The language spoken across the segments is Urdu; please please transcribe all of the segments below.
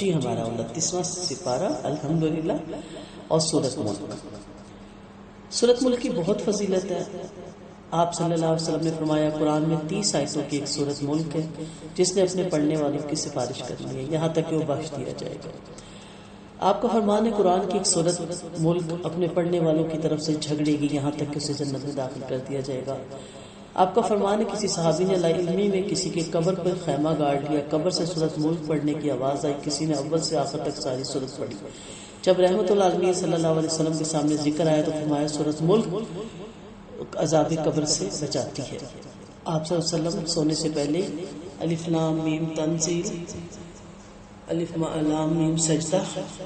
جی ہمارا 29واں سپارہ الحمدللہ اور سورۃ ملک۔ سورۃ ملک کی بہت فضیلت ہے۔ آپ صلی اللہ علیہ وسلم نے فرمایا قرآن میں 30 آیتوں کی ایک سورۃ ملک ہے جس نے اپنے پڑھنے والوں کی سفارش کرنی ہے یہاں تک کہ وہ بخش دیا جائے گا۔ آپ کا فرمان ہے قرآن کی ایک سورۃ ملک اپنے پڑھنے والوں کی طرف سے جھگڑے گی یہاں تک کہ اسے جنت میں داخل کر دیا جائے گا۔ آپ کا فرمان ہے کسی صحابی نے لا علمی میں کسی کے قبر پر خیمہ گاڑ لیا، قبر سے سورۃ ملک پڑھنے کی آواز آئی، کسی نے اول سے آخر تک ساری سورت پڑھی۔ جب رحمت اللہ علیہ صلی اللہ علیہ وسلم کے سامنے ذکر آیا تو فرمایا سورۃ ملک عذاب قبر سے بچاتی ہے۔ آپ صلی اللہ علیہ وسلم سونے سے پہلے الف لام میم تنزیل، الف لام میم سجدہ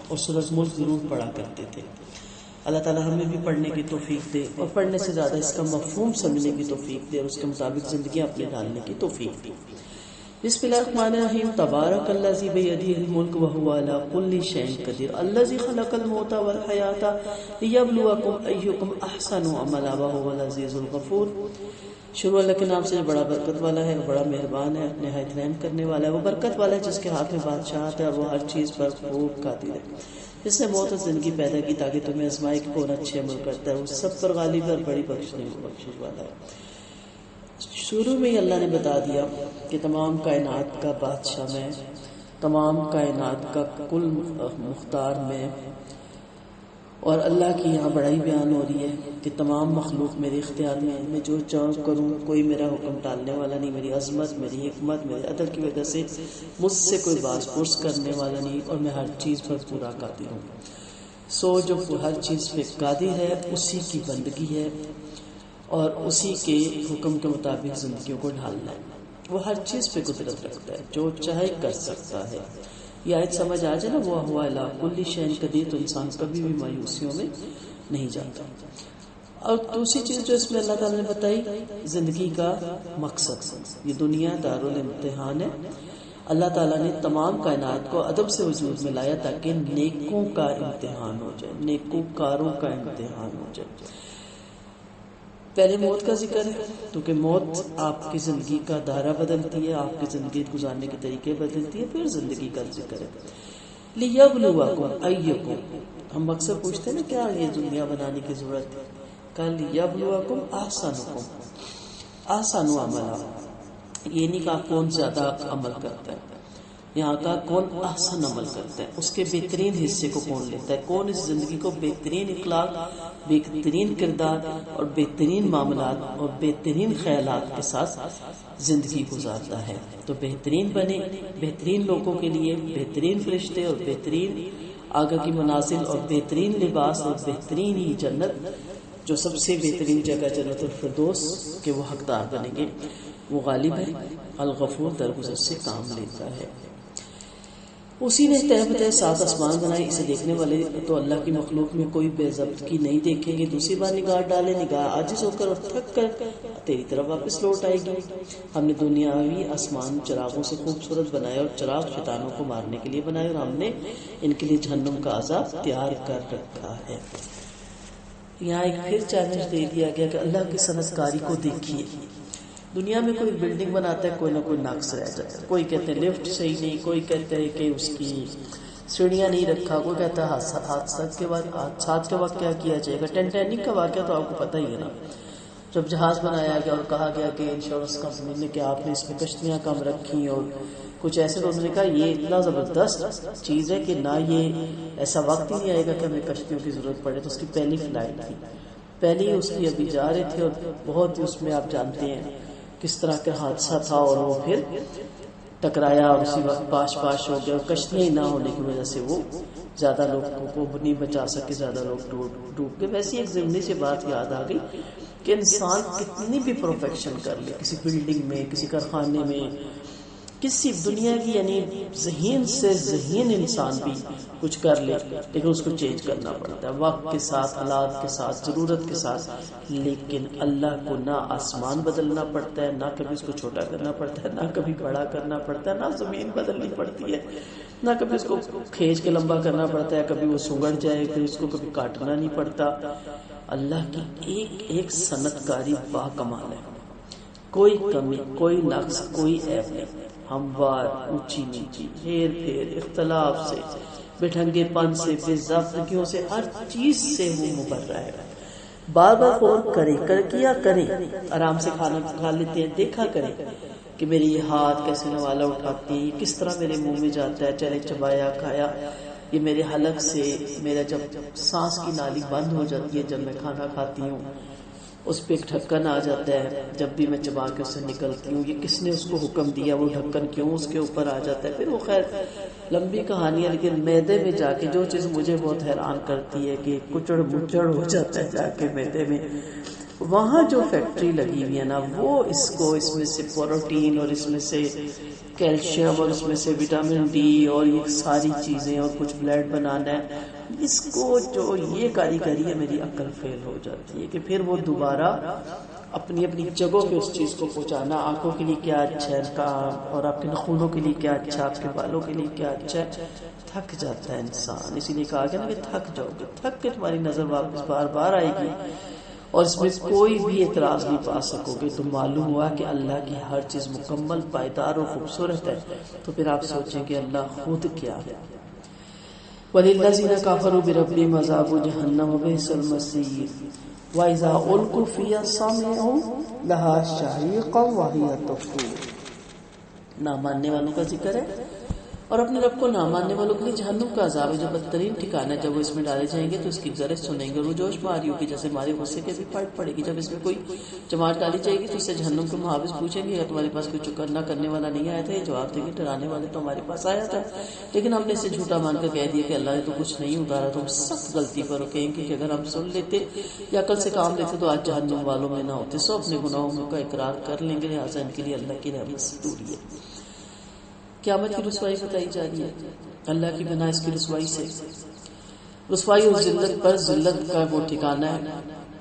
اور سورۃ ملک ضرور پڑھا کرتے تھے۔ اللہ تعالیٰ ہمیں بھی پڑھنے کی توفیق دے اور پڑھنے سے زیادہ اس کا مفہوم سمجھنے کی توفیق دے اور اس کے مطابق زندگیاں اپنے ڈالنے کی توفیق دے۔ بسم اللہ الرحمن الرحیم۔ تبارک الذی بیدہ الملک وہو علی کل شیء قدیر الذی خلق الموت والحیاۃ لیبلوکم ایکم احسن عملا وہو العزیز الغفور۔ شروع اللہ کے نام سے جو بڑا برکت والا ہے اور بڑا مہربان ہے، نہایت رحم کرنے والا ہے۔ وہ برکت والا ہے جس کے ہاتھ میں بادشاہت ہے اور وہ ہر چیز پر خوب قادر ہے۔ جس نے موت اور زندگی پیدا کی تاکہ تمہیں آزمائے کہ کون اچھے عمل کرتا ہے، وہ سب پر غالب اور بڑی بخشش والا ہے۔ شروع میں ہی اللہ نے بتا دیا کہ تمام کائنات کا بادشاہ میں، تمام کائنات کا کل مختار میں، اور اللہ کی یہاں بڑائی بیان ہو رہی ہے کہ تمام مخلوق میرے اختیار میں، میں جو چاہوں کروں، کوئی میرا حکم ٹالنے والا نہیں، میری عظمت، میری حکمت، میرے عدل کی وجہ سے مجھ سے کوئی باز پرس کرنے والا نہیں، اور میں ہر چیز پر پورا قادر ہوں۔ سو جو ہر چیز پہ قادر ہے اسی کی بندگی ہے اور اسی کے حکم کے مطابق زندگیوں کو ڈھالنا ہے۔ وہ ہر چیز پہ قدرت رکھتا ہے، جو چاہے کر سکتا ہے۔ یہ آیت سمجھ آ جائے نا، وہ ہوا الی کل شیء قدیر، تو انسان کبھی بھی مایوسیوں میں نہیں جاتا۔ اور دوسری چیز جو اس میں اللہ تعالیٰ نے بتائی، زندگی کا مقصد، یہ دنیا دارالامتحان ہے۔ اللہ تعالیٰ نے تمام کائنات کو ادب سے وجود میں لایا تاکہ نیکوں کا امتحان ہو جائے، نیکوکاروں کا امتحان ہو جائے۔ پہلے موت کا ذکر ہے کیونکہ موت آپ کی زندگی کا دائرہ بدلتی ہے، آپ کی زندگی گزارنے کے طریقے بدلتی ہے۔ پھر زندگی کا ذکر ہے لیبلوکم ایکم، ہم اکثر پوچھتے ہیں نا کیا یہ دنیا بنانے کی ضرورت ہے، کہ لیبلوکم احسن عملا، یہ نہیں کہا کون زیادہ عمل کرتا ہے، یہاں کا کون احسن عمل کرتا ہے، اس کے بہترین حصے کو کون لیتا ہے، کون اس زندگی کو بہترین اخلاق، بہترین کردار اور بہترین معاملات اور بہترین خیالات کے ساتھ زندگی گزارتا ہے۔ تو بہترین بنے، بہترین لوگوں کے لیے بہترین فرشتے اور بہترین آگے کی منازل اور بہترین لباس اور بہترین ہی جنت، جو سب سے بہترین جگہ جنت الفردوس کے وہ حقدار بنیں گے۔ وہ غالب ہے، الغفور درگزر سے کام لیتا ہے۔ اسی نے طے بتائے 7 آسمان بنائے، اسے دیکھنے والے تو اللہ کی مخلوق میں کوئی بے ضبطگی نہیں دیکھیں گے۔ دوسری بار نگاہ ڈالے، نگاہ عاجز ہو کر اور تھک کر تیری طرف واپس لوٹ آئے گی۔ ہم نے دنیاوی آسمان چراغوں سے خوبصورت بنائے اور چراغ شیطانوں کو مارنے کے لیے بنائے، اور ہم نے ان کے لیے جہنم کا عذاب تیار کر رکھا ہے۔ یہاں ایک پھر چیلنج دے دیا گیا کہ اللہ کی صنعت کاری کو دیکھیے۔ دنیا میں کوئی بلڈنگ بناتا ہے، کوئی نہ کوئی ناقص رہ جاتا ہے، کوئی کہتے ہیں لفٹ صحیح نہیں، کوئی کہتے ہیں کہ اس کی سیڑھیاں نہیں رکھا، کوئی کہتا ہے حادثات کے وقت کیا کیا جائے گا۔ ٹائٹینک کا واقعہ تو آپ کو پتہ ہی ہے نا، جب جہاز بنایا گیا اور کہا گیا کہ انشورنس کمپنی نے کہ آپ نے اس میں کشتیاں کم رکھی اور کچھ ایسے، تو انہوں نے کہا یہ اتنا زبردست چیز ہے کہ نہ یہ ایسا وقت ہی نہیں آئے گا کہ ہمیں کشتیوں کی ضرورت پڑے۔ تو اس کی پہلی فلائٹ تھی، پہلی اس کی ابھی جا رہے تھے، اور بہت اس میں آپ جانتے ہیں کس طرح کا حادثہ تھا، اور وہ پھر ٹکرایا اور اسی وقت پاش ہو گیا، اور کشتیاں نہ ہونے کی وجہ سے وہ زیادہ لوگوں کو نہیں بچا سکے، زیادہ لوگ ڈوب گئے۔ ویسے ایک ضمنی سے بات یاد آ گئی کہ انسان کتنی بھی پروفیکشن کر لے، کسی بلڈنگ میں، کسی کارخانے میں، کسی دنیا کی یعنی ذہین سے ذہین انسان بھی کچھ کر لے، لیکن اس کو چینج کرنا پڑتا ہے وقت کے ساتھ، حالات کے ساتھ، ضرورت کے ساتھ۔ لیکن اللہ کو نہ آسمان بدلنا پڑتا ہے، نہ کبھی اس کو چھوٹا کرنا پڑتا ہے، نہ کبھی بڑا کرنا پڑتا ہے، نہ زمین بدلنی پڑتی ہے، نہ کبھی اس کو کھینچ کے لمبا کرنا پڑتا ہے، کبھی وہ سنگڑ جائے، پھر اس کو کبھی کاٹنا نہیں پڑتا۔ اللہ کی ایک ایک صنعت کاری با کمال ہے، کوئی کمی، کوئی نقص، کوئی عیب نہیں، ہموار، اونچی نیچی، ہیر پھیر، اختلاف سے، بٹھنگے پن سے، بے ضابطگیوں سے، ہر چیز سے وہ مبرہ ہے۔ بار بار غور کریں، کیا کریں، آرام سے کھانا کھا لیتے ہیں، دیکھا کریں کہ میرے یہ ہاتھ کیسے نوالا اٹھاتے ہیں، کس طرح میرے منہ میں جاتا ہے، چلے چبایا کھایا، یہ میرے حلق سے میرا جب سانس کی نالی بند ہو جاتی ہے جب میں کھانا کھاتی ہوں، اس پہ ایک ڈھکن آ جاتا ہے، جب بھی میں چبا کے اسے نکلتی ہوں، یہ کس نے اس کو حکم دیا، وہ ڈھکن کیوں اس کے اوپر آ جاتا ہے۔ پھر وہ خیر لمبی کہانی ہے، لیکن معدے میں جا کے جو چیز مجھے بہت حیران کرتی ہے کہ کچڑ مچڑ ہو جاتا ہے جا کے معدے میں، وہاں جو فیکٹری لگی ہوئی ہے نا، وہ اس کو، اس میں سے پروٹین اور اس میں سے کیلشیم اور اس میں سے وٹامن ڈی اور یہ ساری چیزیں اور کچھ بلڈ بنانا ہے، اس کو جو یہ کاریگری ہے میری عقل فیل ہو جاتی ہے کہ پھر وہ دوبارہ اپنی اپنی جگہوں پہ اس چیز کو پہنچانا، آنکھوں کے لیے کیا اچھا ہے کام، اور آپ کے نخونوں کے لیے کیا اچھا، آپ کے بالوں کے لیے کیا اچھا ہے، تھک جاتا ہے انسان۔ اسی لیے کہا گیا نا کہ تھک جاؤ گے، تھک کے تمہاری نظر واپس بار بار آئے گی اور اس میں کوئی بھی اعتراض نہیں پا سکو گے، تو معلوم ہوا کہ اللہ کی ہر چیز مکمل، پائیدار اور خوبصورت ہے، تو پھر آپ سوچیں کہ اللہ خود کیا ہے۔ وَلِلَّذِينَ كَفَرُوا بِرَبِّهِمْ عَذَابُ جَهَنَّمَ وَبِئْسَ الْمَصِيرُ وَإِذَا أُلْقُوا فِيهَا سَمِعُوا لَهَا شَهِيقًا وَهِيَ تَفُورُ۔ نہ ماننے والوں کا ذکر ہے اور اپنے رب کو نہ ماننے والوں کے لیے جہنم کا عذاب ہے جو بدترین ٹھکانہ ہے۔ جب وہ اس میں ڈالے جائیں گے تو اس کی گرج سنیں گے اور وہ جوش ماری ہوگی جیسے مارے غصے کے بھی پھٹ پڑے گی۔ جب اس میں کوئی جماعت ڈالی جائے گی تو اس سے جہنم کے محافظ پوچھیں گے یا تمہارے پاس کوئی چکرنا کرنے والا نہیں آیا تھا؟ یہ جواب دیں گے ڈرانے والے تو ہمارے پاس آیا تھا، لیکن ہم نے اسے جھوٹا مان کر کہہ دیا کہ اللہ نے تو کچھ نہیں اتارا۔ تم سخت غلطی پر ہو۔ کہیں گے کہ اگر ہم سن لیتے یا عقل سے کام لیتے تو آج جہنم والوں میں نہ ہوتے۔ سو اپنے گناہوں کا اقرار کر لیں گے، لہٰذا ان کے لیے اللہ کی رحمت سے دوری ہے۔ قیامت کی رسوائی بتائی جا رہی ہے، اللہ کی بنا اس کی رسوائی سے، رسوائی اور ذلت پر ذلت کا وہ ٹھکانہ ہے۔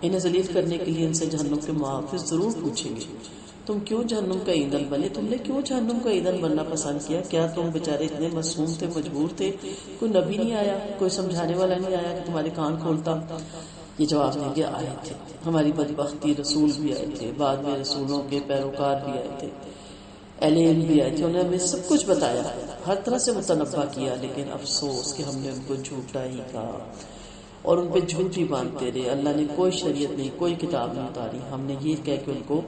انہیں ذلیل کرنے کے لیے ان سے جہنم کے محافظ ضرور پوچھیں گے تم کیوں جہنم کا ایندھن بنے؟ تم نے کیوں جہنم کا ایندھن بننا پسند کیا؟ کیا تم بیچارے اتنے معصوم تھے، مجبور تھے؟ کوئی نبی نہیں آیا، کوئی سمجھانے والا نہیں آیا کہ تمہارے کان کھولتا؟ یہ جواب دیں گے آئے تھے، ہماری بدبختی، رسول بھی آئے تھے، بعد میں رسولوں کے پیروکار بھی آئے تھے، اہل علم بھی آئے تھے، انہوں نے ہمیں سب کچھ بتایا، ہر طرح سے متنبہ کیا، لیکن افسوس کہ ہم نے ان کو جھوٹا ہی کہا اور ان پہ جھوٹ ہی باندھتے رہے۔ اللہ نے کوئی شریعت نہیں، کوئی کتاب نہیں اتاری، ہم نے یہ کہہ کے ان کو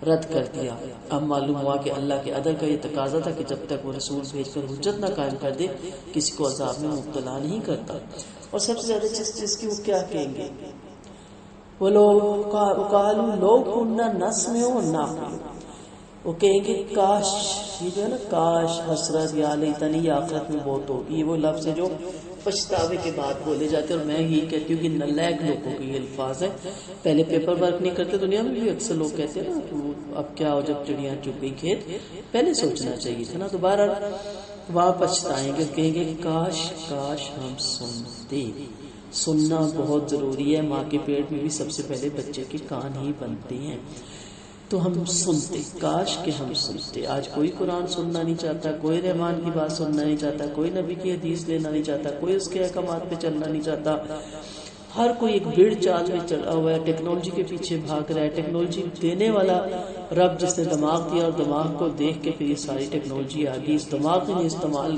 رد کر دیا۔ اب معلوم ہوا کہ اللہ کے عدل کا یہ تقاضا تھا کہ جب تک وہ رسول بھیج کر حجت نہ قائم کر دے کسی کو عذاب میں مبتلا نہیں کرتا۔ اور سب سے زیادہ چیز کی وہ کیا کہیں گے، وہ لوگ قالوا لو كنا نسمع ونعقل، وہ کہیں گے کاش، یہ جو ہے نا کاش، حسرت، یا لیتنی، یہ آخرت میں بہت ہوگی۔ یہ وہ لفظ ہے جو پچھتاوے کے بعد بولے جاتے ہیں، اور میں یہ کہتی ہوں کہ نالائق لوگوں کے یہ الفاظ ہیں۔ پہلے پیپر ورک نہیں کرتے، دنیا میں بھی اکثر لوگ کہتے ہیں نا کہ اب کیا ہو جب چڑیاں چگ گئی کھیت، پہلے سوچنا چاہیے تھا نا۔ دوبارہ وہاں پچھتائیں گے، کہیں گے کاش کاش ہم سنتے۔ سننا بہت ضروری ہے، ماں کے پیٹ میں بھی سب سے پہلے بچے کے کان ہی بنتے ہیں، تو ہم سنتے، کاش کہ ہم سنتے۔ آج کوئی قرآن سننا نہیں چاہتا، کوئی رحمان کی بات سننا نہیں چاہتا، کوئی نبی کی حدیث لینا نہیں چاہتا، کوئی اس کے احکامات پہ چلنا نہیں چاہتا۔ ہر کوئی ایک بھیڑ چال میں چلا ہوا ہے، ٹیکنالوجی کے پیچھے بھاگ رہا ہے۔ ٹیکنالوجی دینے والا رب جس نے دماغ دیا، اور دماغ کو دیکھ کے پھر یہ ساری ٹیکنالوجی آ گئی، اس دماغ نے استعمال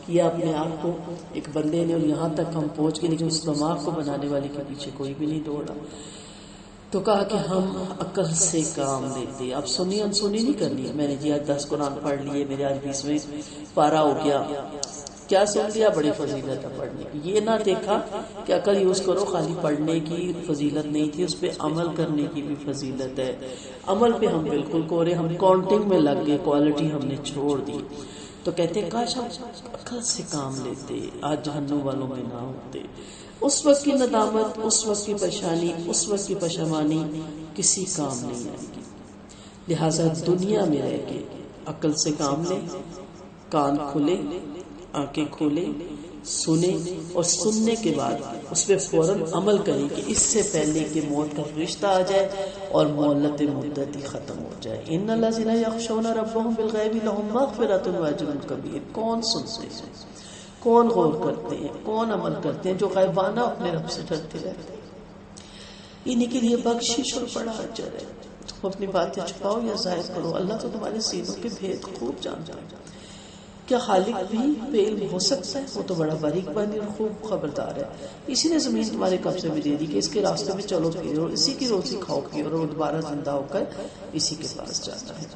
کیا اپنے آپ کو ایک بندے نے، اور یہاں تک ہم پہنچ گئے، لیکن اس دماغ کو بنانے والے کے پیچھے کوئی بھی نہیں دوڑا۔ تو کہا کہ ہم عقل سے کام لیتے، اب سنی انسنی نہیں کرنی ہے۔ میں نے جی آج 10 قرآن پڑھ لیے، میرے آج 20ویں پارا ہو گیا، کیا سن لیا؟ بڑی فضیلت ہے پڑھنے کی۔ یہ نہ دیکھا کہ عقل یوز کرو، خالی پڑھنے کی فضیلت نہیں تھی، اس پہ عمل کرنے کی بھی فضیلت ہے۔ عمل پہ ہم بالکل کورے، ہم کاؤنٹنگ میں لگ گئے، کوالٹی ہم نے چھوڑ دی۔ تو کہتے ہیں کاش ہم عقل سے کام لیتے، آج جہنم والوں میں نہ ہوتے۔ اس وقت کی ندامت، اس وقت کی پریشانی، اس وقت کی پشیمانی کسی کام نہیں آئے گی۔ لہٰذا دنیا میں رہ کے عقل سے کام لیں، کان کھلے، آنکھیں کھولے، سنیں، اور سننے کے بعد اس پہ فوراً عمل کریں کہ اس سے پہلے کہ موت کا فرشتہ آ جائے اور مہلت مدتی ختم ہو جائے۔ ان الذین یخشون ربهم بالغیب لهم مغفرۃ واجر کبیر۔ کون سنتے ہیں، کون غور کرتے ہیں، کون عمل کرتے ہیں؟ جو غیبانہ اپنے رب سے ڈرتے رہتے ہیں، انہی کے لیے بخشش اور بڑا اجر ہے۔ تم اپنی باتیں چھپاؤ یا ظاہر کرو، اللہ تو تمہارے سینوں کے بھید خوب جانتا ہے۔ کیا خالق بھی بے علم ہو سکتا ہے؟ وہ تو بڑا باریک بانی اور خوب خبردار ہے۔ اسی نے زمین تمہارے قبضے میں دے دی کہ اس کے راستے میں چلو پھرو اور اسی کی روزی کھاؤ پیو اور دوبارہ زندہ ہو کر اسی کے پاس جانا ہے۔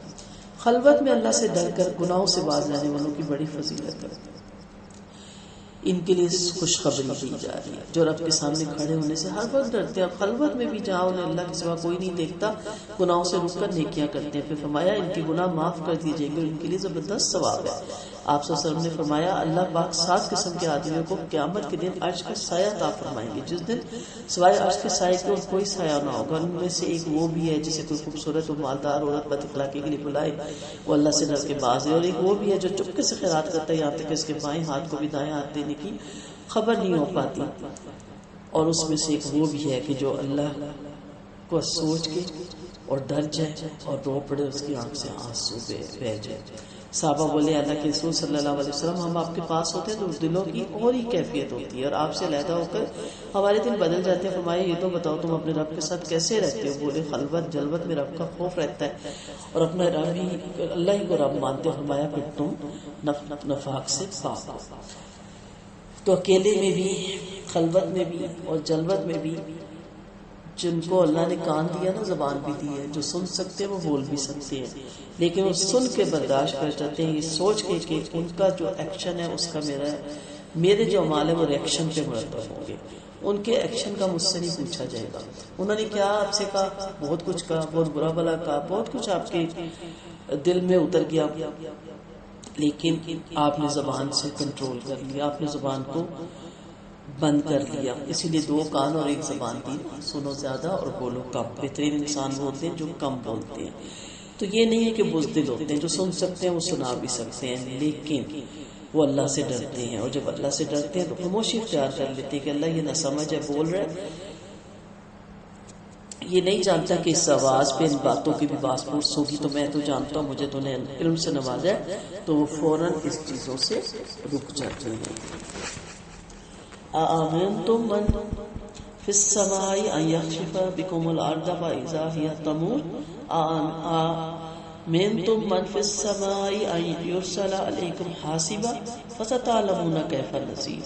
خلوت میں اللہ سے ڈر کر گناہوں سے باز رہنے والوں کی بڑی فضیلت ہے۔ ان کے لیے خوشخبری دی جا رہی ہے جو رب کے سامنے کھڑے ہونے سے ہر وقت ڈرتے ہیں، اور خلوت میں بھی جہاں انہیں اللہ کے سوا کوئی نہیں دیکھتا گناہوں سے رک کر نیکیاں کرتے ہیں۔ پھر فرمایا ان کے گناہ معاف کر دیے جائیں گے اور ان کے لیے زبردست ثواب ہے۔ آپ صلی اللہ علیہ وسلم نے فرمایا اللہ پاک 7 قسم کے آدمیوں کو قیامت کے دن عرش کا سایہ عطا فرمائیں گے، جس دن سوائے عرش کے سائے کے اور کوئی سایہ نہ ہوگا۔ ان میں سے ایک وہ بھی ہے جسے کوئی خوبصورت و مالدار عورت بد اخلاقی کے لیے بلائے، وہ اللہ سے ڈر کے باز ہے، اور ایک وہ بھی ہے جو چپکے سے خیرات کرتا ہے یہاں تک کہ اس کے بائیں ہاتھ کو بھی دائیں ہاتھ دینے کی خبر نہیں ہو پاتی، اور اس میں سے ایک وہ بھی ہے کہ جو اللہ کو سوچ کے اور ڈر جائے اور رو پڑے، اس کی آنکھ سے آنسو بہہ جائے۔ صحابہ بولے اللہ کے رسول صلی اللہ علیہ وسلم ہم آپ کے پاس ہوتے ہیں تو دلوں کی اور ہی کیفیت ہوتی ہے اور آپ سے علیحدہ ہو کر ہمارے دل بدل جاتے ہیں۔ فرمایا یہ تو بتاؤ تم اپنے رب کے ساتھ کیسے رہتے ہو؟ بولے خلوت جلوت میں رب کا خوف رہتا ہے اور اپنا رب ہی اللہ ہی کو رب مانتے ہو۔ فرمایا پھر تم نفاق سے پاک ہو۔ تو اکیلے میں بھی، خلوت میں بھی اور جلوت میں بھی جن کو اللہ نے کان دیا نا، زبان بھی دی ہے، جو سن سکتے ہیں وہ بول بھی سکتے ہیں، لیکن وہ سن کے برداشت کر جاتے ہیں یہ سوچ کے کہ ان کا جو ایکشن ہے اس کا میرے جو اعمال ہے وہ ریئیکشن پہ مرتب ہوں گے، ان کے ایکشن کا مجھ سے نہیں پوچھا جائے گا۔ انہوں نے کیا آپ سے کہا؟ بہت کچھ کہا، بہت برا بلا کہا، بہت کچھ آپ کے دل میں اتر گیا، لیکن آپ نے زبان سے کنٹرول کر لیا، آپ نے زبان کو بند کر لیا۔ اسی لیے 2 کان اور 1 زبان دی، سنو زیادہ اور بولو کم۔ بہترین انسان وہ ہوتے ہیں جو کم بولتے ہیں۔ تو یہ نہیں ہے کہ بزدل ہوتے ہیں، جو سن سکتے ہیں وہ سنا بھی سکتے ہیں، لیکن وہ اللہ سے ڈرتے ہیں، اور جب اللہ سے ڈرتے ہیں تو خاموشی اختیار کر لیتے ہیں کہ اللہ یہ نہ سمجھ ہے، بول رہے، یہ نہیں جانتا کہ اس آواز پہ ان باتوں کی بھی باس پوس ہوگی، تو میں تو جانتا ہوں، مجھے تو نے علم سے نوازا ہے، تو وہ فوراً اس چیزوں سے رک جاتے ہیں۔ آمنتم من فی السماء ان یخسف بکم الارض فاذا ہی تمور، آمنتم من فی السماء ان یرسل علیکم حاصبا فستعلمون کیف نذیر،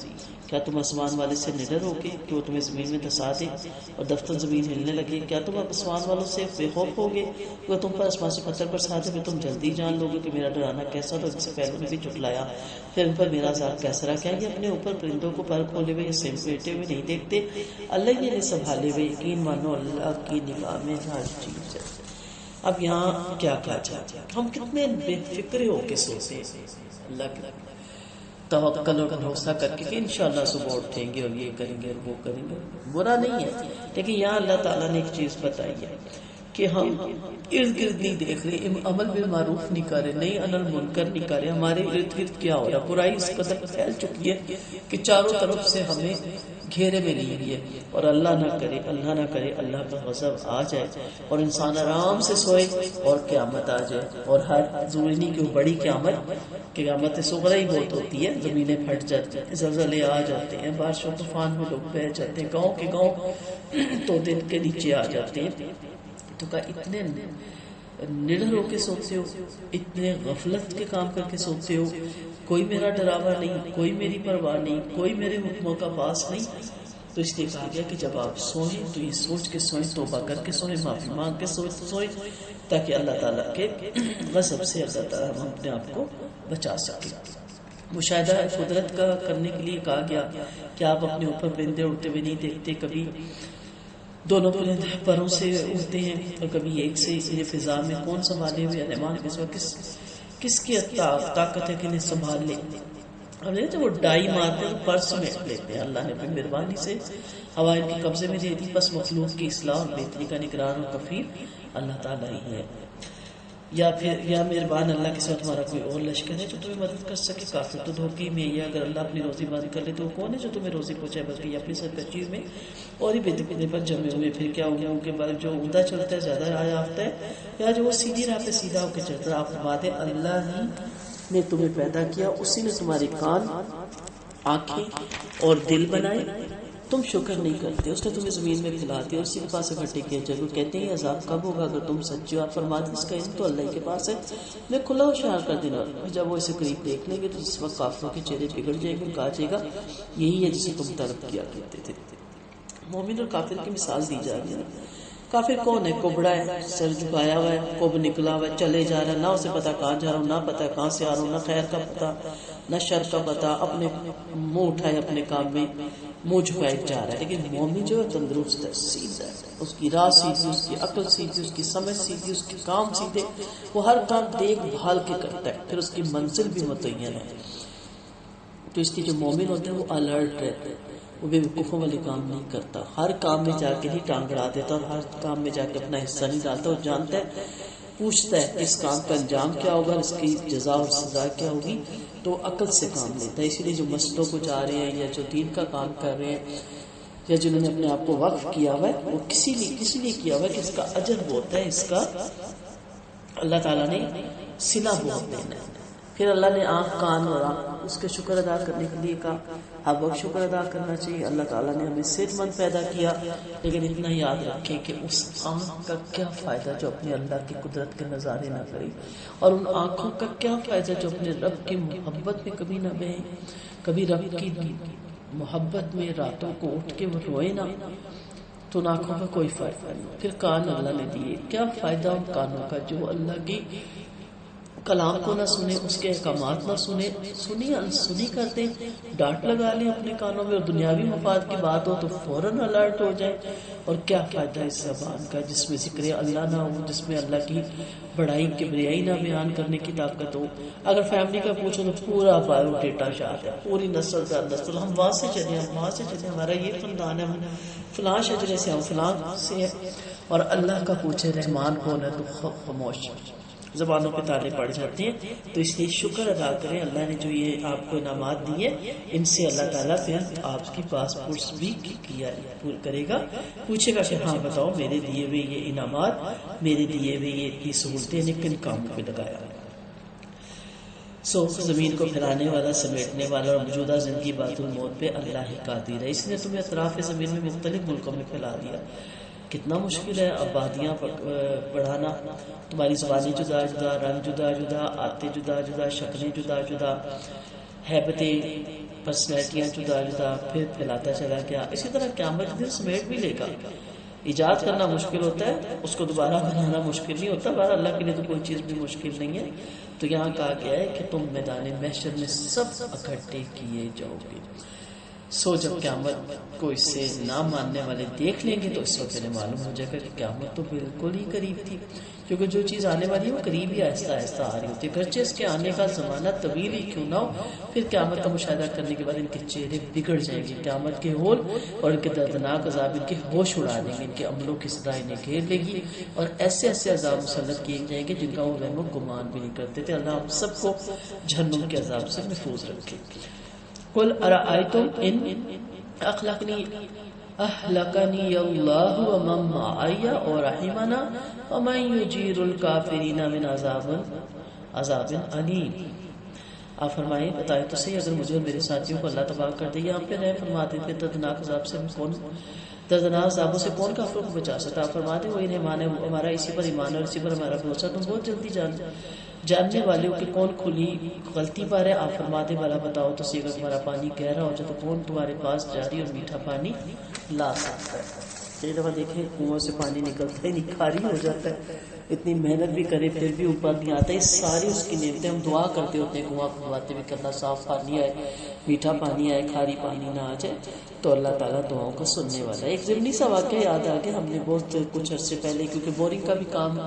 کیا تم آسمان والے سے نڈر ہو گے کہ وہ تمہیں زمین میں دھسا دے اور دفتر زمین ہلنے لگے؟ کیا تم آسمان والوں سے بے خوف ہوگے کہ وہ تم پر آسمان سے پتھر برسا دے؟ پھر تم جلدی جان لوگے کہ میرا ڈرانا کیسا تھا، جس سے پہلے نے بھی جھٹلایا، پھر ان پر میرا عذاب کیسا رہا۔ کیا یہ اپنے اوپر پرندوں کو پر کھولے ہوئے یا سمیٹے ہوئے نہیں دیکھتے؟ اللہ یہ نہیں سنبھالے ہوئے، یقین مانو اللہ کی نگاہ میں ہر چیز ہے۔ اب یہاں کیا کہا جاتا ہے؟ ہم کتنے بے فکر ہو کے سوچتے ہیں اللہ کے توکل اور بھروسہ کر کے کہ انشاءاللہ صبح اٹھیں گے اور یہ کریں گے اور وہ کریں گے، برا نہیں ہے، لیکن یہاں اللہ تعالیٰ نے ایک چیز بتائی ہے کہ ہم ارد گرد نہیں دیکھ رہے، عمل بالمعروف نہیں کر رہے، نہیں عن المنکر نہیں کر رہے، ہمارے ارد گرد کیا ہو رہا، برائی اس قدر پھیل چکی ہے کہ چاروں طرف سے ہمیں گھیرے میں لی ہوئی ہے، اور اللہ نہ کرے اللہ کا غضب آ جائے اور انسان آرام سے سوئے اور قیامت آ جائے، اور ہر ضروری نہیں کہ وہ بڑی قیامت صغری ہی بہت ہوتی ہے، زمینیں پھٹ جاتی ہیں، زلزلے آ جاتے ہیں، بارش و طوفان میں لوگ بہہ جاتے ہیں، گاؤں کے گاؤں تو دن کے نیچے آ جاتے ہیں۔ تو کہا اتنے نڈر ہو کے سوچتے ہو، اتنے غفلت کے کام کر کے سوچتے ہو، کوئی میرا ڈراوا نہیں، کوئی میری پرواہ نہیں، کوئی میرے حکموں کا پاس نہیں۔ تو اس لیے کہا گیا کہ جب آپ سوئیں تو یہ سوچ کے سوئیں، توبہ کر کے سوئیں، معافی مانگ کے سوئیں، تاکہ اللہ تعالیٰ کے غضب سے اللہ تعالیٰ ہم اپنے آپ کو بچا سکیں۔ مشاہدہ قدرت کا کرنے کے لیے کہا گیا کہ آپ اپنے اوپر پرندے اڑتے ہوئے نہیں دیکھتے، کبھی دونوں پرندے پروں سے اڑتے ہیں اور کبھی ایک سے، اس لیے فضا میں کون سنبھالے ہوئے رحمان کس کی طاقت ہے کہ انہیں سنبھال لے؟ ہم نے تو وہ ڈائی مارتے ہیں، پرس میں لیتے ہیں، اللہ نے اپنی مہربانی سے ہوا ان کے قبضے میں دے دی، بس مخلوق کی اصلاح اور بہتری کا نگران اور کفیل اللہ تعالیٰ ہی ہے۔ یا پھر یا مہربان اللہ کے ساتھ تمہارا کوئی اور لشکر ہے جو تمہیں مدد کر سکے؟ کافر تو دھوکے میں، یا اگر اللہ اپنی روزی بند کر لے تو وہ کون ہے جو تمہیں روزی پہنچائے؟ بلکہ یہ اپنی سرکشی میں اور ہی بے پر جمے ہوئے، پھر کیا ہوگا ان کے بعد جو عمدہ چلتا ہے زیادہ راہ یافتہ ہے، یا جو وہ سیدھی راہ پہ سیدھا ہو کے چلتا ہے؟ آپ فرماتے ہیں اللہ ہی نے تمہیں پیدا کیا، اسی نے تمہارے کان، آنکھیں اور دل بنائے، تم شکر نہیں کرتے، اس نے تمہیں زمین میں کھلا دیا، اسی کے پاس گھٹے کیا جگہ، کہتے ہیں عذاب کب ہوگا اگر تم سچے ہو؟ آپ فرماتے اس کا علم تو اللہ کے پاس ہے، میں کھلا ہوشیار کر دینا۔ جب وہ اسے قریب دیکھ لیں گے تو اس وقت کافروں کے چہرے بگڑ جائیں گے، کہا جائے گا یہی ہے جسے تم طلب کیا کرتے تھے۔ مومن اور کافر کی مثال دی جا رہی ہے۔ کافر کون ہے؟ کوبڑا ہے، سر جھکایا ہوا ہے، کوب نکلا ہوا ہے، چلے جا رہا ہے، نہ اسے پتا کہاں جا رہا ہوں، نہ پتا کہاں سے آ رہا ہوں، نہ خیر کا پتا نہ شر کا پتا، اپنے منہ اٹھائے اپنے کام میں منہ جھکائے جا رہا ہے۔ لیکن مومن جو ہے تندرست ہے، سیدھا ہے، اس کی راہ سیدھی، اس کی عقل سیدھی، اس کی سمجھ سیدھی، اس کے کام سیدھے، وہ ہر کام دیکھ بھال کے کرتا ہے، پھر اس کی منزل بھی متعین ہے۔ تو اس کی جو مومن ہوتا ہے وہ الرٹ رہتا ہے، وہ بے وقوفوں والے کام نہیں کرتا، ہر کام میں جا کے نہیں ٹانگ اڑا دیتا اور ہر کام میں جا کے اپنا حصہ نہیں ڈالتا، وہ جانتا ہے، پوچھتا ہے اس کام کا انجام کیا ہوگا، اس کی جزا اور سزا کیا ہوگی، تو عقل سے کام لیتا ہے۔ اسی لیے جو مسجدوں کو جا رہے ہیں یا جو دین کا کام کر رہے ہیں یا جنہوں نے اپنے آپ کو وقف کیا ہوا ہے، وہ کسی لیے کیا ہوا ہے کہ اس کا اجر بہت ہے، اس کا اللہ تعالیٰ نے صلہ بہت دینا ہے۔ پھر اللہ نے آنکھ کان اور اس کے شکر ادا کرنے کے لیے کہا، ہر وقت شکر ادا کرنا چاہیے۔ اللہ تعالیٰ نے ہمیں صحت مند پیدا کیا، لیکن اتنا یاد رکھیں کہ اس آنکھ کا کیا فائدہ جو اپنے اللہ کی قدرت کے نظارے نہ کرے، اور ان آنکھوں کا کیا فائدہ جو اپنے رب کی محبت میں کبھی نہ بہیں، کبھی رب کی محبت میں راتوں کو اٹھ کے وہ روئے نہ، تو ان آنکھوں کا کوئی فائدہ نہیں۔ پھر کان اللہ نے دیے، کیا فائدہ ان کانوں کا جو اللہ کی کلام کو نہ سنے، اس کے احکامات نہ سنے، سنی کر دیں، ڈانٹ لگا لیں اپنے کانوں میں، اور دنیاوی مفاد کی بات ہو تو فوراً الرٹ ہو جائے۔ اور کیا فائدہ اس زبان کا جس میں ذکر اللہ نہ ہو، جس میں اللہ کی بڑائی کبریائی نہ بیان کرنے کی طاقت ہو۔ اگر فیملی کا پوچھو تو پورا بایو ڈیٹا شاید ہے، پوری نسل در نسل، ہم وہاں سے چلے، ہم وہاں سے چلے، ہمارا یہ خاندان ہے، ہم فلاں شجرے سے، ہم فلاں سے ہیں۔ اور اللہ کا پوچھے رحمان کون ہے تو خاموش، زبانوں پہ تالے پڑ جاتے ہیں۔ تو اس لیے شکر ادا کریں، اللہ نے جو یہ آپ کو انعامات دیے، ان سے اللہ تعالیٰ پھر آپ کی پاس پرس بھی کیا کرے گا، پوچھے گا کہ ہاں بتاؤ میرے دیے ہوئے یہ انعامات، میرے دیے ہوئے یہ سہولتیں نے کن کاموں پہ لگایا۔ زمین کو پھیلانے والا، سمیٹنے والا اور موجودہ زندگی بعد الموت پہ اللہ ہی قادر ہے۔ اس نے تمہیں اطراف زمین میں مختلف ملکوں میں پھیلا دیا۔ کتنا مشکل ہے آبادیاں بڑھانا، تمہاری زبانیں جدا جدا، رنگ جدا جدا، آتے جدا جدا، شکلیں جدا جدا، ہیبتیں، پرسنالٹیاں جدا جدا، پھر پھیلاتا چلا گیا۔ اسی طرح قیامت کے دن سمیٹ بھی لے گا۔ ایجاد کرنا مشکل ہوتا ہے، اس کو دوبارہ بنانا مشکل نہیں ہوتا، بہر اللہ کے لیے تو کوئی چیز بھی مشکل نہیں ہے۔ تو یہاں کہا گیا ہے کہ تم میدان محشر میں سب اکٹھے کیے جاؤ گے۔ جب قیامت کو اس سے نہ ماننے والے دیکھ لیں گے تو اس وقت انہیں معلوم ہو جائے گا کہ قیامت تو بالکل ہی قریب تھی، کیونکہ جو چیز آنے والی ہے وہ قریب ہی آہستہ آہستہ آ رہی ہوتی ہے، گرچہ اس کے آنے کا زمانہ طویل ہی کیوں نہ ہو۔ پھر قیامت کا مشاہدہ کرنے کے بعد ان کے چہرے بگڑ جائیں گے، قیامت کے ہول اور ان کے دردناک عذاب ان کے ہوش اڑا دیں گے، ان کے عملوں کی سزا انہیں گھیر لے گی، اور ایسے ایسے عذاب مسلط کیے جائیں گے جن کا وہ وہم و گمان بھی نہیں کرتے تھے۔ اللہ ہم سب کو جہنم کے عذاب سے محفوظ رکھے۔ قل ارأیتم ان اہلکنی اللہ ومن معی ورحمنا ومن یجیر الکافرین من عذاب علیم۔ آپ فرمائیں بتائے تو صحیح، اگر مجھے اور میرے ساتھیوں کو اللہ تباہ کر دے یا ہم پہ رحم فرما دے، پھر دردناک عذاب سے دردناک عذابوں سے کون کافروں کو بچا سکتا؟ آپ فرما دیں وہ انہیں مانے، ہمارا اسی پر ایمان اور اسی پر ہمارا بھروسہ، تم بہت جلدی جاننے والے ہو کہ کون کھلی غلطی پر ہے۔ آپ فرما دیں بھلا بتاؤ تو صحیح، اگر تمہارا پانی گہرا ہو جائے تو کون تمہارے پاس جاری اور میٹھا پانی لا سکتا ہے؟ ایک دفعہ دیکھیں کنویں سے پانی نکلتا ہی نہیں، کھاری ہو جاتا ہے، اتنی محنت بھی کرے پھر بھی اوپر نہیں آتا۔ یہ ساری اس کی نعمتیں، ہم دعا کرتے ہوتے ہیں کنواں کھلواتے ہوئے کہ اللہ صاف پانی آئے، میٹھا پانی آئے، کھاری پانی نہ آ جائے، تو اللہ تعالیٰ دعاؤں کا سننے والا ہے۔ ایک ضمنی سا واقعہ یاد آ گیا، ہم نے بہت کچھ عرصے پہلے، کیونکہ بورنگ کا بھی کام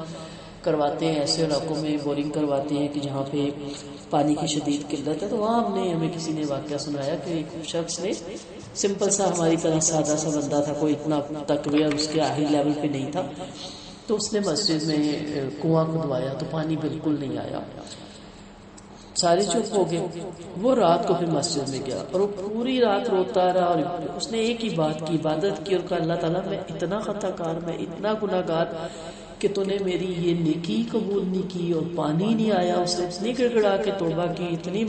کرواتے ہیں، ایسے علاقوں میں بورنگ کرواتے ہیں کہ جہاں پہ پانی کی شدید قلت ہے، تو وہاں ہمیں کسی نے واقعہ سنایا کہ ایک شخص نے، سمپل سا ہماری طرح سادہ سا بندہ تھا، کوئی اتنا تقوی اس کے ہائی لیول پہ نہیں تھا، تو اس نے مسجد میں کنواں کھدوایا تو پانی بالکل نہیں آیا، سارے چپ ہو گئے۔ وہ رات کو پھر مسجد میں گیا اور وہ پوری رات روتا رہا، اور اس نے ایک ہی بات کی، عبادت کی، اور کہا اللہ تعالیٰ میں اتنا خطا کار، میں اتنا گناہ گار کہ تو نے میری یہ نیکی قبول نہیں کی اور پانی نہیں آیا، اس نے اتنی گڑگڑا کے توبہ کی، اتنی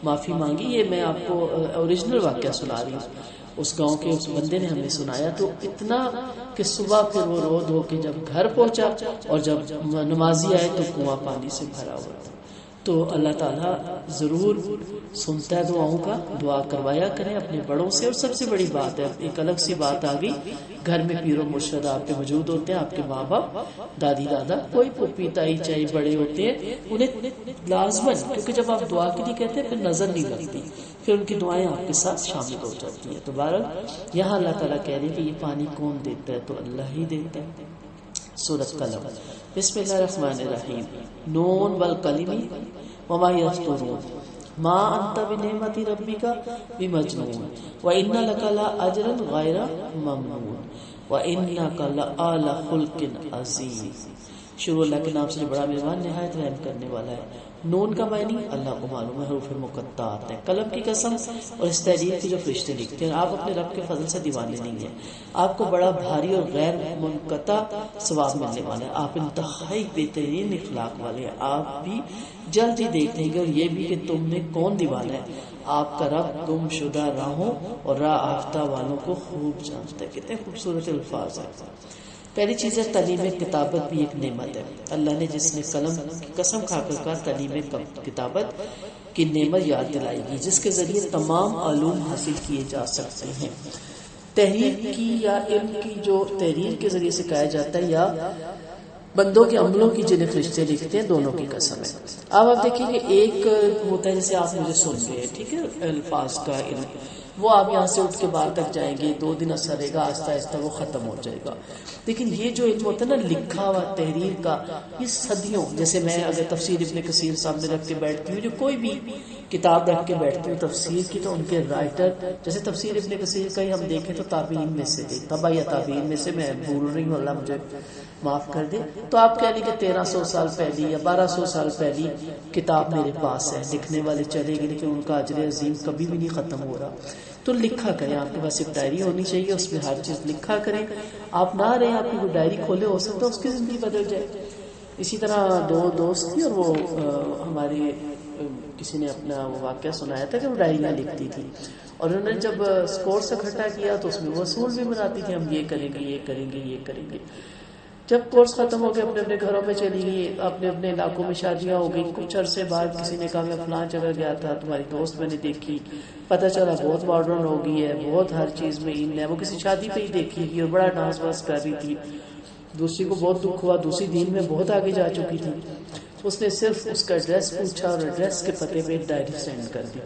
معافی مانگی. یہ میں آپ کو اوریجنل واقعہ سنا رہی ہوں. اس گاؤں کے اس بندے نے ہمیں سنایا، تو اتنا کہ صبح پھر وہ رو دھو کے جب گھر پہنچا اور جب نمازی آئے تو کنواں پانی سے بھرا ہوا تھا. تو اللہ تعالیٰ ضرور سنتا ہے دعاؤں کا. دعا کروایا کریں اپنے بڑوں سے. اور سب سے بڑی بات ہے، ایک الگ سی بات آ گئی، گھر میں پیر و مرشد آپ کے موجود ہوتے ہیں، آپ کے ماں باپ، دادی دادا، کوئی پھوپھی تائی چائی بڑے ہوتے ہیں، انہیں لازمن، کیونکہ جب آپ دعا کے لیے کہتے ہیں پھر نظر نہیں لگتی، پھر ان کی دعائیں آپ کے ساتھ شامل ہو جاتی ہیں. تو بہرحال یہاں اللہ تعالیٰ کہہ رہے ہیں کہ یہ پانی کون دیتا ہے؟ تو اللہ ہی دیتا ہے. سورۃ قلم. بسم اللہ الرحمن الرحیم. نون والقلم وما یسطرون ما انت بنعمت ربک بمجنون وان لک لاجرا غیر ممنون وانک لعلی خلق عظیم. شروع اللہ کے نام سے بڑا مہربان نہایت رحم کرنے والا ہے. نون کا معنی اللہ کو معلوم ہے، حروف مقطعات ہے. قلم کی قسم اور اس تحریر کی جو فرشتے لکھتے ہیں. آپ اپنے رب کے فضل سے دیوانے نہیں ہیں. آپ کو بڑا بھاری اور غیر منقطع ثواب ملنے والا ہے. آپ انتہائی بہترین اخلاق والے ہیں. آپ بھی جلد ہی دیکھ لیں گے اور یہ بھی کہ تم میں کون دیوانا ہے. آپ کا رب گم شدہ راہوں اور راہ آفتہ والوں کو خوب جانتا ہے. کتنے خوبصورت الفاظ ہیں. پہلی چیز ہے تعلیم کتابت بھی ایک نعمت ہے. اللہ نے جس نے قلم کی قسم کھا کر کہا تعلیم کتابت کی نعمت یاد دلائے گی، جس کے ذریعے تمام علوم حاصل کیے جا سکتے ہیں. تحریر کی یا علم کی جو تحریر کے ذریعے سکھایا جاتا ہے یا بندوں کے عملوں کی جنہیں فرشتے لکھتے ہیں، دونوں کی قسم ہے. اب آپ دیکھیں کہ ایک ہوتا ہے جیسے آپ مجھے سن رہے ہیں، ٹھیک ہے، الفاظ کا علم، وہ آپ یہاں سے اٹھ کے باہر تک جائیں گے، 2 دن اثر رہے گا، آہستہ آہستہ وہ ختم ہو جائے گا. لیکن یہ جو علم ہوتا ہے نا لکھا ہوا تحریر کا، یہ صدیوں، جیسے میں اگر تفسیر ابن کثیر سامنے رکھ کے بیٹھتی ہوں، جو کوئی بھی کتاب رکھ کے بیٹھتی ہوں تفسیر کی، تو ان کے رائٹر جیسے تفسیر ابن کثیر کا ہی ہم دیکھیں تو تابعین میں سے تھے، تبع یا تابعین میں سے، میں بھول رہی ہوں، اللہ مجھے معاف کر دے. تو آپ کہہ لیں کہ 1300 سال پہلی یا 1200 سال پہلی کتاب میرے پاس ہے، لکھنے والے چلے گئے لیکن ان کا اجر عظیم کبھی بھی نہیں ختم ہو رہا. تو لکھا کریں. آپ کے پاس ایک ڈائری ہونی چاہیے، اس میں ہر چیز لکھا کریں. آپ نہ رہیں، آپ کی کوئی ڈائری کھولے، ہو سکتا ہے اس کی زندگی بدل جائے. اسی طرح 2 دوست تھی اور وہ ہمارے کسی نے اپنا وہ واقعہ سنایا تھا کہ وہ ڈائریاں لکھتی تھی اور انہوں نے جب اسکورس اکٹھا کیا تو اس میں وہ اصول بھی بناتی تھی، ہم یہ کریں گے، یہ کریں گے، یہ کریں گے. جب کورس ختم ہو گیا اپنے اپنے گھروں میں چلی گئی، اپنے اپنے علاقوں میں شادیاں ہو گئی. کچھ عرصے بعد کسی نے کہا میں فلاں جگہ گیا تھا، تمہاری دوست میں نے دیکھی، پتہ چلا بہت ماڈرن ہو گئی ہے، بہت ہر چیز میں ان ہے. وہ کسی شادی پہ ہی دیکھی گئی اور بڑا ڈانس واس کر رہی تھی. دوسری کو بہت دکھ ہوا، دوسری دین میں بہت آگے جا چکی تھی. اس نے صرف اس کا ایڈریس پوچھا اور ایڈریس کے پتے پہ ایک ڈائری سینڈ کر دی.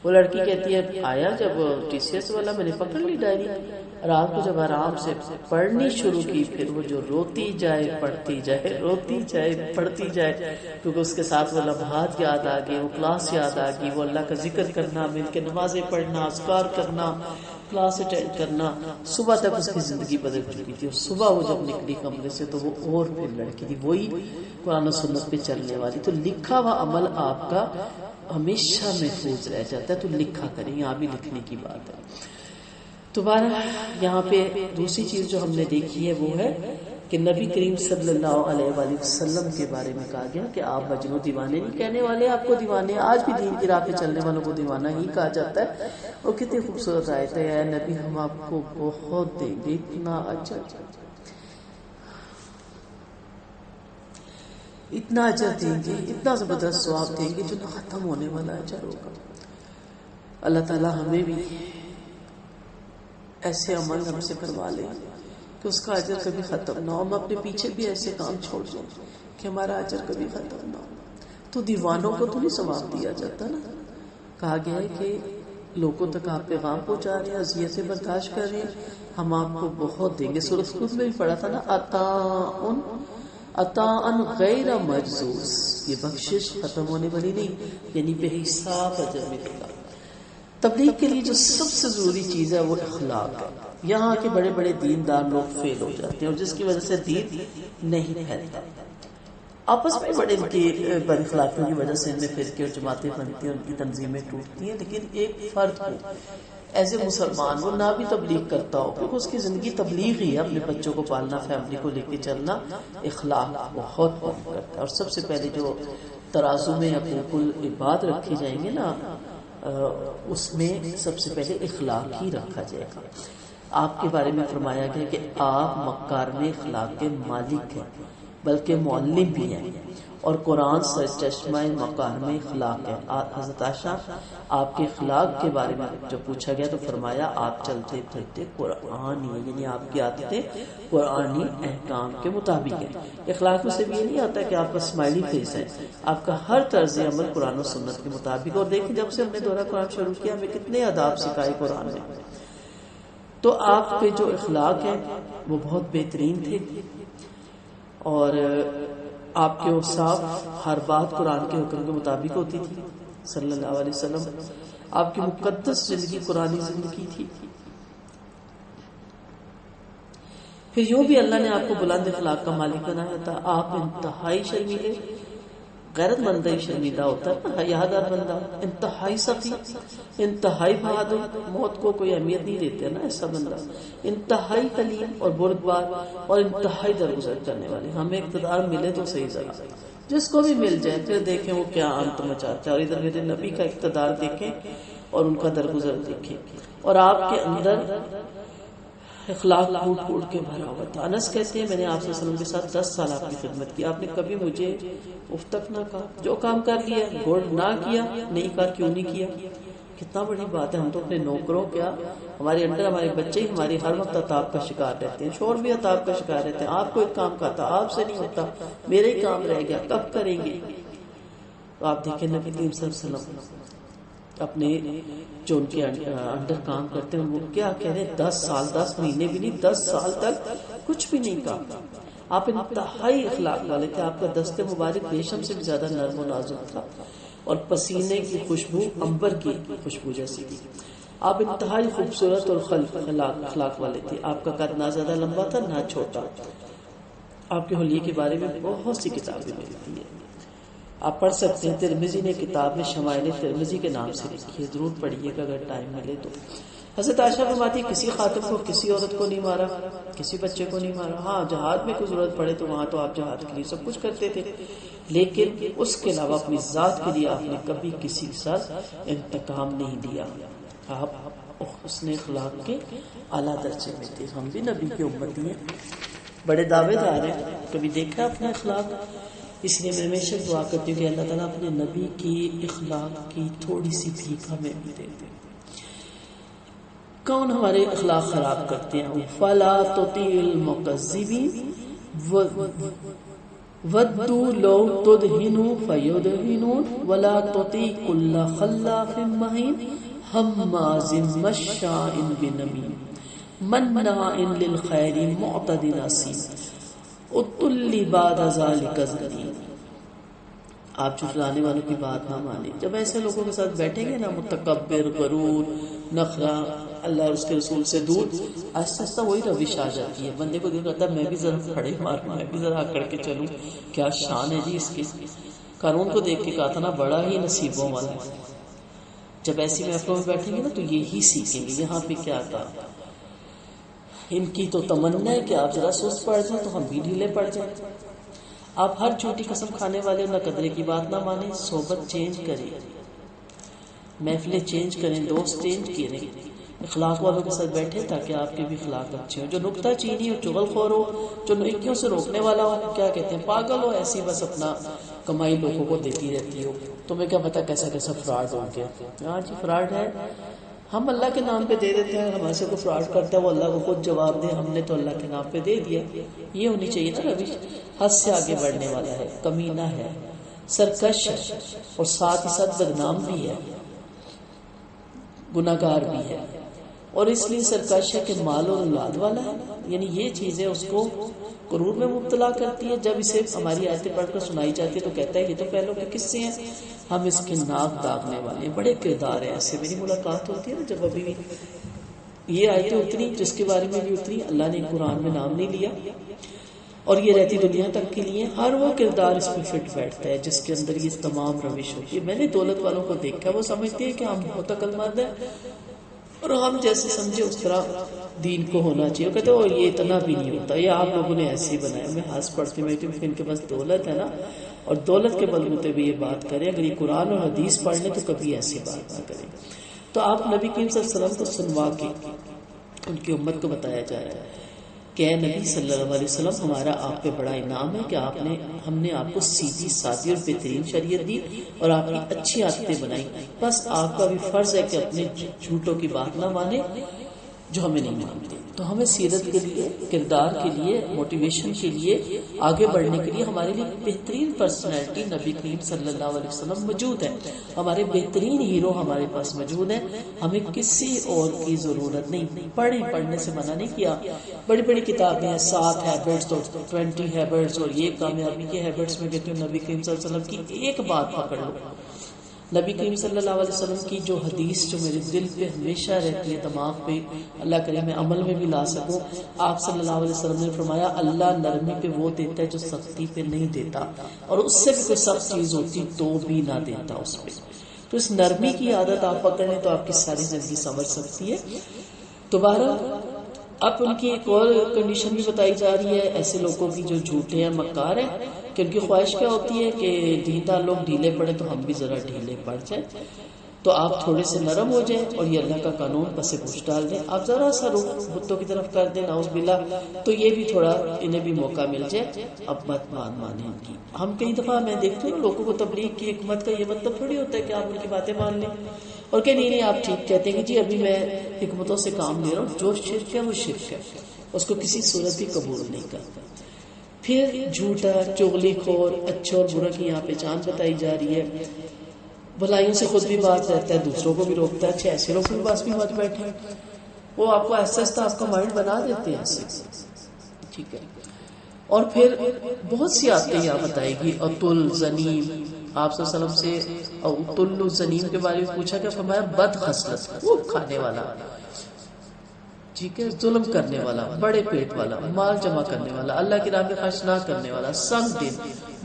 وہ لڑکی کہتی ہے آیا جب TCS والا میں نے پکڑ لی ڈائری، رات کو جب آرام سے پڑھنی شروع کی، پھر وہ جو روتی جائے پڑھتی جائے، روتی جائے پڑھتی جائے، کیونکہ اس کے ساتھ وہ لمحات یاد آ گئے، وہ کلاس یاد آ گئی، وہ اللہ کا ذکر کرنا، مل کے نمازیں پڑھنا، اذکار کرنا، کلاس اٹینڈ کرنا. صبح تک اس کی زندگی بدل چکی تھی اور صبح وہ جب نکلی کمرے سے تو وہ اور پھر لڑکی تھی، وہی قرآن و سنت پہ چلنے والی. تو لکھا ہوا عمل آپ کا ہمیشہ محفوظ رہ جاتا ہے. تو لکھا کریں، یہاں بھی لکھنے کی بات ہے. دوبارہ یہاں پہ دوسری چیز جو ہم نے دیکھی ہے وہ ہے کہ نبی کریم صلی اللہ علیہ وآلہ وسلم کے بارے میں کہا گیا کہ آپ مجنو دیوانے نہیں کہنے والے، آپ کو دیوانے، آج بھی دین کی راہ پہ چلنے والوں کو دیوانہ ہی کہا جاتا ہے. اور کتنی خوبصورت آیت ہے، اے نبی ہم آپ کو بہت دیں گے، اتنا اجر، اتنا اجر دیں گے، اتنا زبردست ثواب دیں گے جو نہ ختم ہونے والا اجر ہوگا. اللہ تعالی ہمیں بھی ایسے عمل ہم سے کروا لے کہ اس کا اجر کبھی ختم نہ ہو. ہم اپنے پیچھے بھی ایسے کام چھوڑ دیں کہ ہمارا اجر کبھی ختم نہ ہو. تو دیوانوں کو تو نہیں ثواب دیا جاتا نا. کہا گیا ہے کہ لوگوں تک آپ پیغام پہنچا رہے ہیں، اذیتیں برداشت کر رہے ہیں، ہم آپ کو بہت دیں گے. سورۃ خود میں بھی پڑھا تھا نا، عطاءً غیر مجزوز، یہ بخشش ختم ہونے والی نہیں، یعنی بے حساب اجر ملے گا. تبلیغ کے لیے جو سب سے ضروری چیز ہے وہ اخلاق ہے. یہاں کے بڑے بڑے دیندار لوگ فیل ہو جاتے ہیں اور جس کی وجہ سے دین نہیں پھیلتا. آپس میں بڑے ان کی بد اخلاقیوں کی وجہ سے ان میں فرقے اور جماعتیں بنتی ہیں، ان کی تنظیمیں ٹوٹتی ہیں، لیکن ایک فرد کو ایز اے مسلمان وہ نہ بھی تبلیغ کرتا ہو، کیونکہ اس کی زندگی تبلیغ ہی ہے، اپنے بچوں کو پالنا، فیملی کو لے کے چلنا، اخلاق بہت کم کرتا ہے۔ اور سب سے پہلے جو ترازو میں حقوق العباد رکھے جائیں گے نا، اس میں سب سے پہلے اخلاق ہی رکھا جائے گا۔ آپ کے بارے میں فرمایا گیا کہ آپ مکارم اخلاق کے مالک ہیں، بلکہ معلم بھی ہیں، اور قرآن سرچشمہ مکارم اخلاق ہے۔ حضرت عائشہ آپ کے اخلاق کے بارے میں جب پوچھا گیا تو فرمایا آپ چلتے پھرتے قرآن ہی، یعنی آپ کی عادتیں قرآنی احکام کے مطابق ہیں۔ اخلاق میں سے بھی یہ نہیں آتا کہ آپ کا اسمائلی فیس ہے، آپ کا ہر طرز عمل قرآن و سنت کے مطابق۔ اور دیکھیں جب سے ہم نے دورہ قرآن شروع کیا ہمیں کتنے آداب سکھائے قرآن میں، تو آپ کے جو اخلاق ہیں وہ بہت بہترین تھے، اور آپ کے اوصاف ہر بات قرآن کے حکم کے مطابق ہوتی تھی صلی اللہ علیہ وسلم۔ آپ کی مقدس زندگی قرآنی زندگی تھی۔ پھر یوں بھی اللہ نے آپ کو بلند اخلاق کا مالک بنایا تھا۔ آپ انتہائی شرمیلے، غیرت مند ہی شرمیلا ہوتا ہے، حیادار بندہ، انتہائی سخی، انتہائی بہادر، موت کو کوئی اہمیت نہیں دیتے نا ایسا بندہ، انتہائی کلیم اور بردبار، اور انتہائی درگزر کرنے والے۔ ہمیں اقتدار ملے تو صحیح، ذرا جس کو بھی مل جائے پھر دیکھیں وہ کیا انت مچاتا ہے، اور ادھر میرے نبی کا اقتدار دیکھیں اور ان کا درگزر دیکھیں، اور آپ کے اندر اخلاق پھوٹ پھوٹ کے بھرا ہوا تھا۔ انس کہتے ہیں میں نے آپ صلی اللہ علیہ وسلم کے ساتھ 10 سال آپ کی خدمت کی، آپ نے کبھی مجھے اف تک نہ کہا، جو کام کر لیا گوڑ نہ کیا، نہیں کہا کیوں نہیں کیا۔ کتنا بڑی بات ہے، ہم تو اپنے نوکروں کیا ہمارے انڈر ہمارے بچے ہی ہماری ہر وقت عطاب کا شکار رہتے ہیں، شور بھی عطاب کا شکار رہتے ہیں۔ آپ کو ایک کام کہا تھا آپ سے نہیں ہوتا، میرے ہی کام رہ گیا، کب کریں گے؟ تو آپ دیکھیں نبی کریم صلی اللہ علیہ وسلم اپنے جو ان کے انڈر کام کرتے ہیں وہ کیا کہہ رہے ہیں، 10 سال 10 مہینے بھی نہیں، 10 سال تک کچھ بھی نہیں کہا۔ آپ انتہائی اخلاق والے تھے، آپ کا دست مبارک ریشم سے بھی زیادہ نرم و نازک تھا، اور پسینے کی خوشبو عنبر کی خوشبو جیسی تھی۔ آپ انتہائی خوبصورت اور اخلاق والے تھے، آپ کا قد نہ زیادہ لمبا تھا نہ چھوٹا۔ آپ کے حلیے کے بارے میں بہت سی کتابیں ملتی ہیں، آپ پڑھ سکتے ہیں۔ ترمذی نے کتاب میں شمائل ترمذی کے نام سے لکھی ہے، ضرور پڑھیے گا اگر ٹائم ملے تو۔ حضرت عائشہ فرماتی کسی خاتون کو کسی عورت کو نہیں مارا، کسی بچے کو نہیں مارا، ہاں جہاد میں کوئی ضرورت پڑے تو وہاں تو آپ جہاد کے لیے سب کچھ کرتے تھے، لیکن اس کے علاوہ اپنی ذات کے لیے آپ نے کبھی کسی کے ساتھ انتقام نہیں لیا۔ آپ حسن اخلاق کے اعلیٰ درجے میں تھے۔ ہم بھی نبی کی امتی ہیں، بڑے دعوے دار ہیں، کبھی دیکھا اپنا اخلاق؟ اس لیے میں ہمیشہ دعا کرتی ہوں کہ اللہ تعالیٰ اپنے نبی کی اخلاق کی تھوڑی سی بھیک ہمیں بھی دے دے۔ کون ہمارے اخلاق خراب کرتے ہیں؟ فلا تطیع المکذبین ودوا لو تدہنوا فیدہنون ولا تطیع کل خلاف مہین ہماز مشاء بنمیم مناع للخیر معتد اثیم عتل بعد ذلک زنیم۔ آپ جھٹلانے والوں کی بات نہ مانیں۔ جب ایسے لوگوں کے ساتھ بیٹھیں گے نا، متکبر، غرور، نخرہ، اللہ اور اس کے رسول سے دور، آہستہ آہستہ وہی روش آ جاتی ہے۔ بندے کو دل کرتا ہے میں بھی ذرا پھڑے ماروں، میں بھی ذرا آکڑ کے چلوں، کیا شان ہے جی اس کی۔ قارون کو دیکھ کے کہا تھا نا بڑا ہی نصیبوں والا ہے۔ جب ایسی محفلوں میں بیٹھیں گے نا تو یہی سیکھیں گے۔ یہاں پہ کیا کہا، ان کی تو تمنا ہے کہ آپ ذرا سست پڑ جائیں تو ہم بھی ڈھیلے پڑ جائیں۔ آپ ہر جھوٹی قسم کھانے والے نہ قدرے کی بات نہ مانیں، صحبت چینج کریں، محفلیں چینج کریں، دوست چینج کریں، اخلاق والوں کے ساتھ بیٹھے تاکہ آپ کے بھی اخلاق اچھے ہوں۔ جو نکتہ چینی اور چغل خور ہو، جو نیکیوں سے روکنے والا ہو، کیا کہتے ہیں پاگل ہو، ایسی بس اپنا کمائی لوگوں کو دیتی رہتی ہو، تمہیں کیا پتا کیسا کیسا فراڈ ہو گیا۔ ہاں جی فراڈ ہے، ہم اللہ کے نام پہ دے دیتے ہیں، ہمارے سے کوئی فراڈ کرتا ہے وہ اللہ کو خود جواب دے، ہم نے تو اللہ کے نام پہ دے دیا۔ یہ ہونی چاہیے نا روش، حد سے آگے بڑھنے والا ہے، کمینہ ہے، سرکش ہے، اور ساتھ ہی ساتھ بدنام بھی ہے، گناہگار بھی ہے، اور اس لیے سرکش ہے کہ مال اور اولاد والا ہے، یعنی یہ چیزیں اس کو غرور میں مبتلا کرتی ہے۔ جب اسے ہماری آیتیں پڑھ کر سنائی جاتی ہے تو کہتا ہے یہ تو پہلوں کے قصے ہیں، ہم اس کے ناک داغنے والے ہیں۔ بڑے کردار ہیں ایسے، میری ملاقات ہوتی ہے نا جب ابھی یہ آیتیں اتری جس کے بارے میں بھی اتری، اللہ نے قرآن میں نام نہیں لیا، اور یہ رہتی دنیا تک کے لیے. ہر وہ کردار اس میں فٹ بیٹھتا ہے جس کے اندر یہ تمام روش ہوتی ہے. میں نے دولت والوں کو دیکھا، وہ سمجھتے ہیں کہ ہم بہت عقل مند ہیں اور ہم جیسے سمجھے اس طرح دین کو ہونا چاہیے. وہ کہتے ہیں یہ اتنا بھی نہیں ہوتا، یہ آپ لوگوں نے ایسے ہی بنایا. میں ہنس پڑتی ہوں کہ ان کے پاس دولت ہے نا، اور دولت کے بلبوتے بھی یہ بات کریں. اگر یہ قرآن اور حدیث پڑھ لیں تو کبھی ایسی بات نہ کریں. تو آپ نبی کریم صلی اللہ علیہ وسلم کو سنوا کے ان کی امت کو بتایا جا رہا ہے کہ اے نبی صلی اللہ علیہ وسلم، ہمارا آپ پہ بڑا انعام ہے کہ ہم نے آپ کو سیدھی سادی اور بہترین شریعت دی اور آپ کی اچھی عادتیں بنائی. بس آپ کا بھی فرض ہے کہ اپنے جھوٹوں کی بات نہ مانے جو ہمیں نہیں مانتے. تو ہمیں سیرت کے لیے، کردار کے لیے، موٹیویشن کے لیے، آگے بڑھنے کے لیے ہمارے لیے بہترین پرسنالٹی نبی کریم صلی اللہ علیہ وسلم موجود ہے. ہمارے بہترین ہیرو ہمارے پاس موجود ہیں. ہمیں کسی اور کی ضرورت نہیں. پڑھنے سے منع نہیں کیا. بڑی بڑی کتابیں ہیں، 7 ہیبٹس اور 20 ہیبٹس اور یہ کامیابی کے ہیبٹس میں کہتے ہیں نبی کریم صلی اللہ علیہ وسلم کی ایک بات پکڑ لو. نبی کریم صلی اللہ علیہ وسلم کی جو حدیث جو میرے دل پہ ہمیشہ رہتی ہے، دماغ پہ، اللہ کرے میں عمل میں بھی لا سکوں. آپ صلی اللہ علیہ وسلم نے فرمایا اللہ نرمی پہ وہ دیتا ہے جو سختی پہ نہیں دیتا، اور اس سے بھی کوئی سخت چیز ہوتی تو بھی نہ دیتا اس پہ. تو اس نرمی کی عادت آپ پکڑ لیں تو آپ کی ساری زندگی سنور سکتی ہے. دوبارہ اب ان کی ایک اور کنڈیشن بھی بتائی جا رہی ہے ایسے لوگوں کی جو جھوٹے ہیں، مکار ہیں، کہ ان کی خواہش کیا ہوتی ہے کہ دیندار لوگ ڈھیلے پڑے تو ہم بھی ذرا ڈھیلے پڑ جائیں. تو آپ تھوڑے سے نرم ہو جائیں اور یہ اللہ کا قانون پس پوچھ ڈال دیں. آپ ذرا سا رخ بتوں کی طرف کر دیں نعوذ باللہ، تو یہ بھی تھوڑا انہیں بھی موقع مل جائے. اب مت مانیں ان کی. ہم کئی دفعہ میں دیکھتی ہوں لوگوں کو تبلیغ کی حکمت کا یہ مطلب تھوڑی ہوتا ہے کہ آپ ان کی باتیں مان لیں اور کہ نہیں آپ ٹھیک کہتے ہیں کہ جی ابھی میں حکمتوں سے کام لے رہا ہوں. جو شرک ہے وہ شرک ہے، اس کو کسی صورت بھی قبول نہیں کرتا. پھر جھوٹا، چغلی خور، اچھا اور برا کی یہاں پہچان بتائی جا رہی ہے. بھلائیوں سے خود بھی بات رہتا ہے، دوسروں کو بھی روکتا ہے. اچھا ایسے لوگوں کے پاس بھی مت بیٹھے، وہ آپ کو ایسا ایسا آپ کا مائنڈ بنا دیتے ہیں ایسے. ٹھیک ہے. اور پھر بہت سی آیتیں یہاں بتائے گی. اتل زنیم، آپ صلی اللہ علیہ وسلم سے اتل زنیم کے بارے میں پوچھا کہ فرمایا بد خصلت، وہ کھانے والا، ٹھیک ہے، ظلم کرنے والا، بڑے پیٹ والا، مال جمع کرنے والا، اللہ کی راہ میں خرچ نہ کرنے والا، سنگ دل،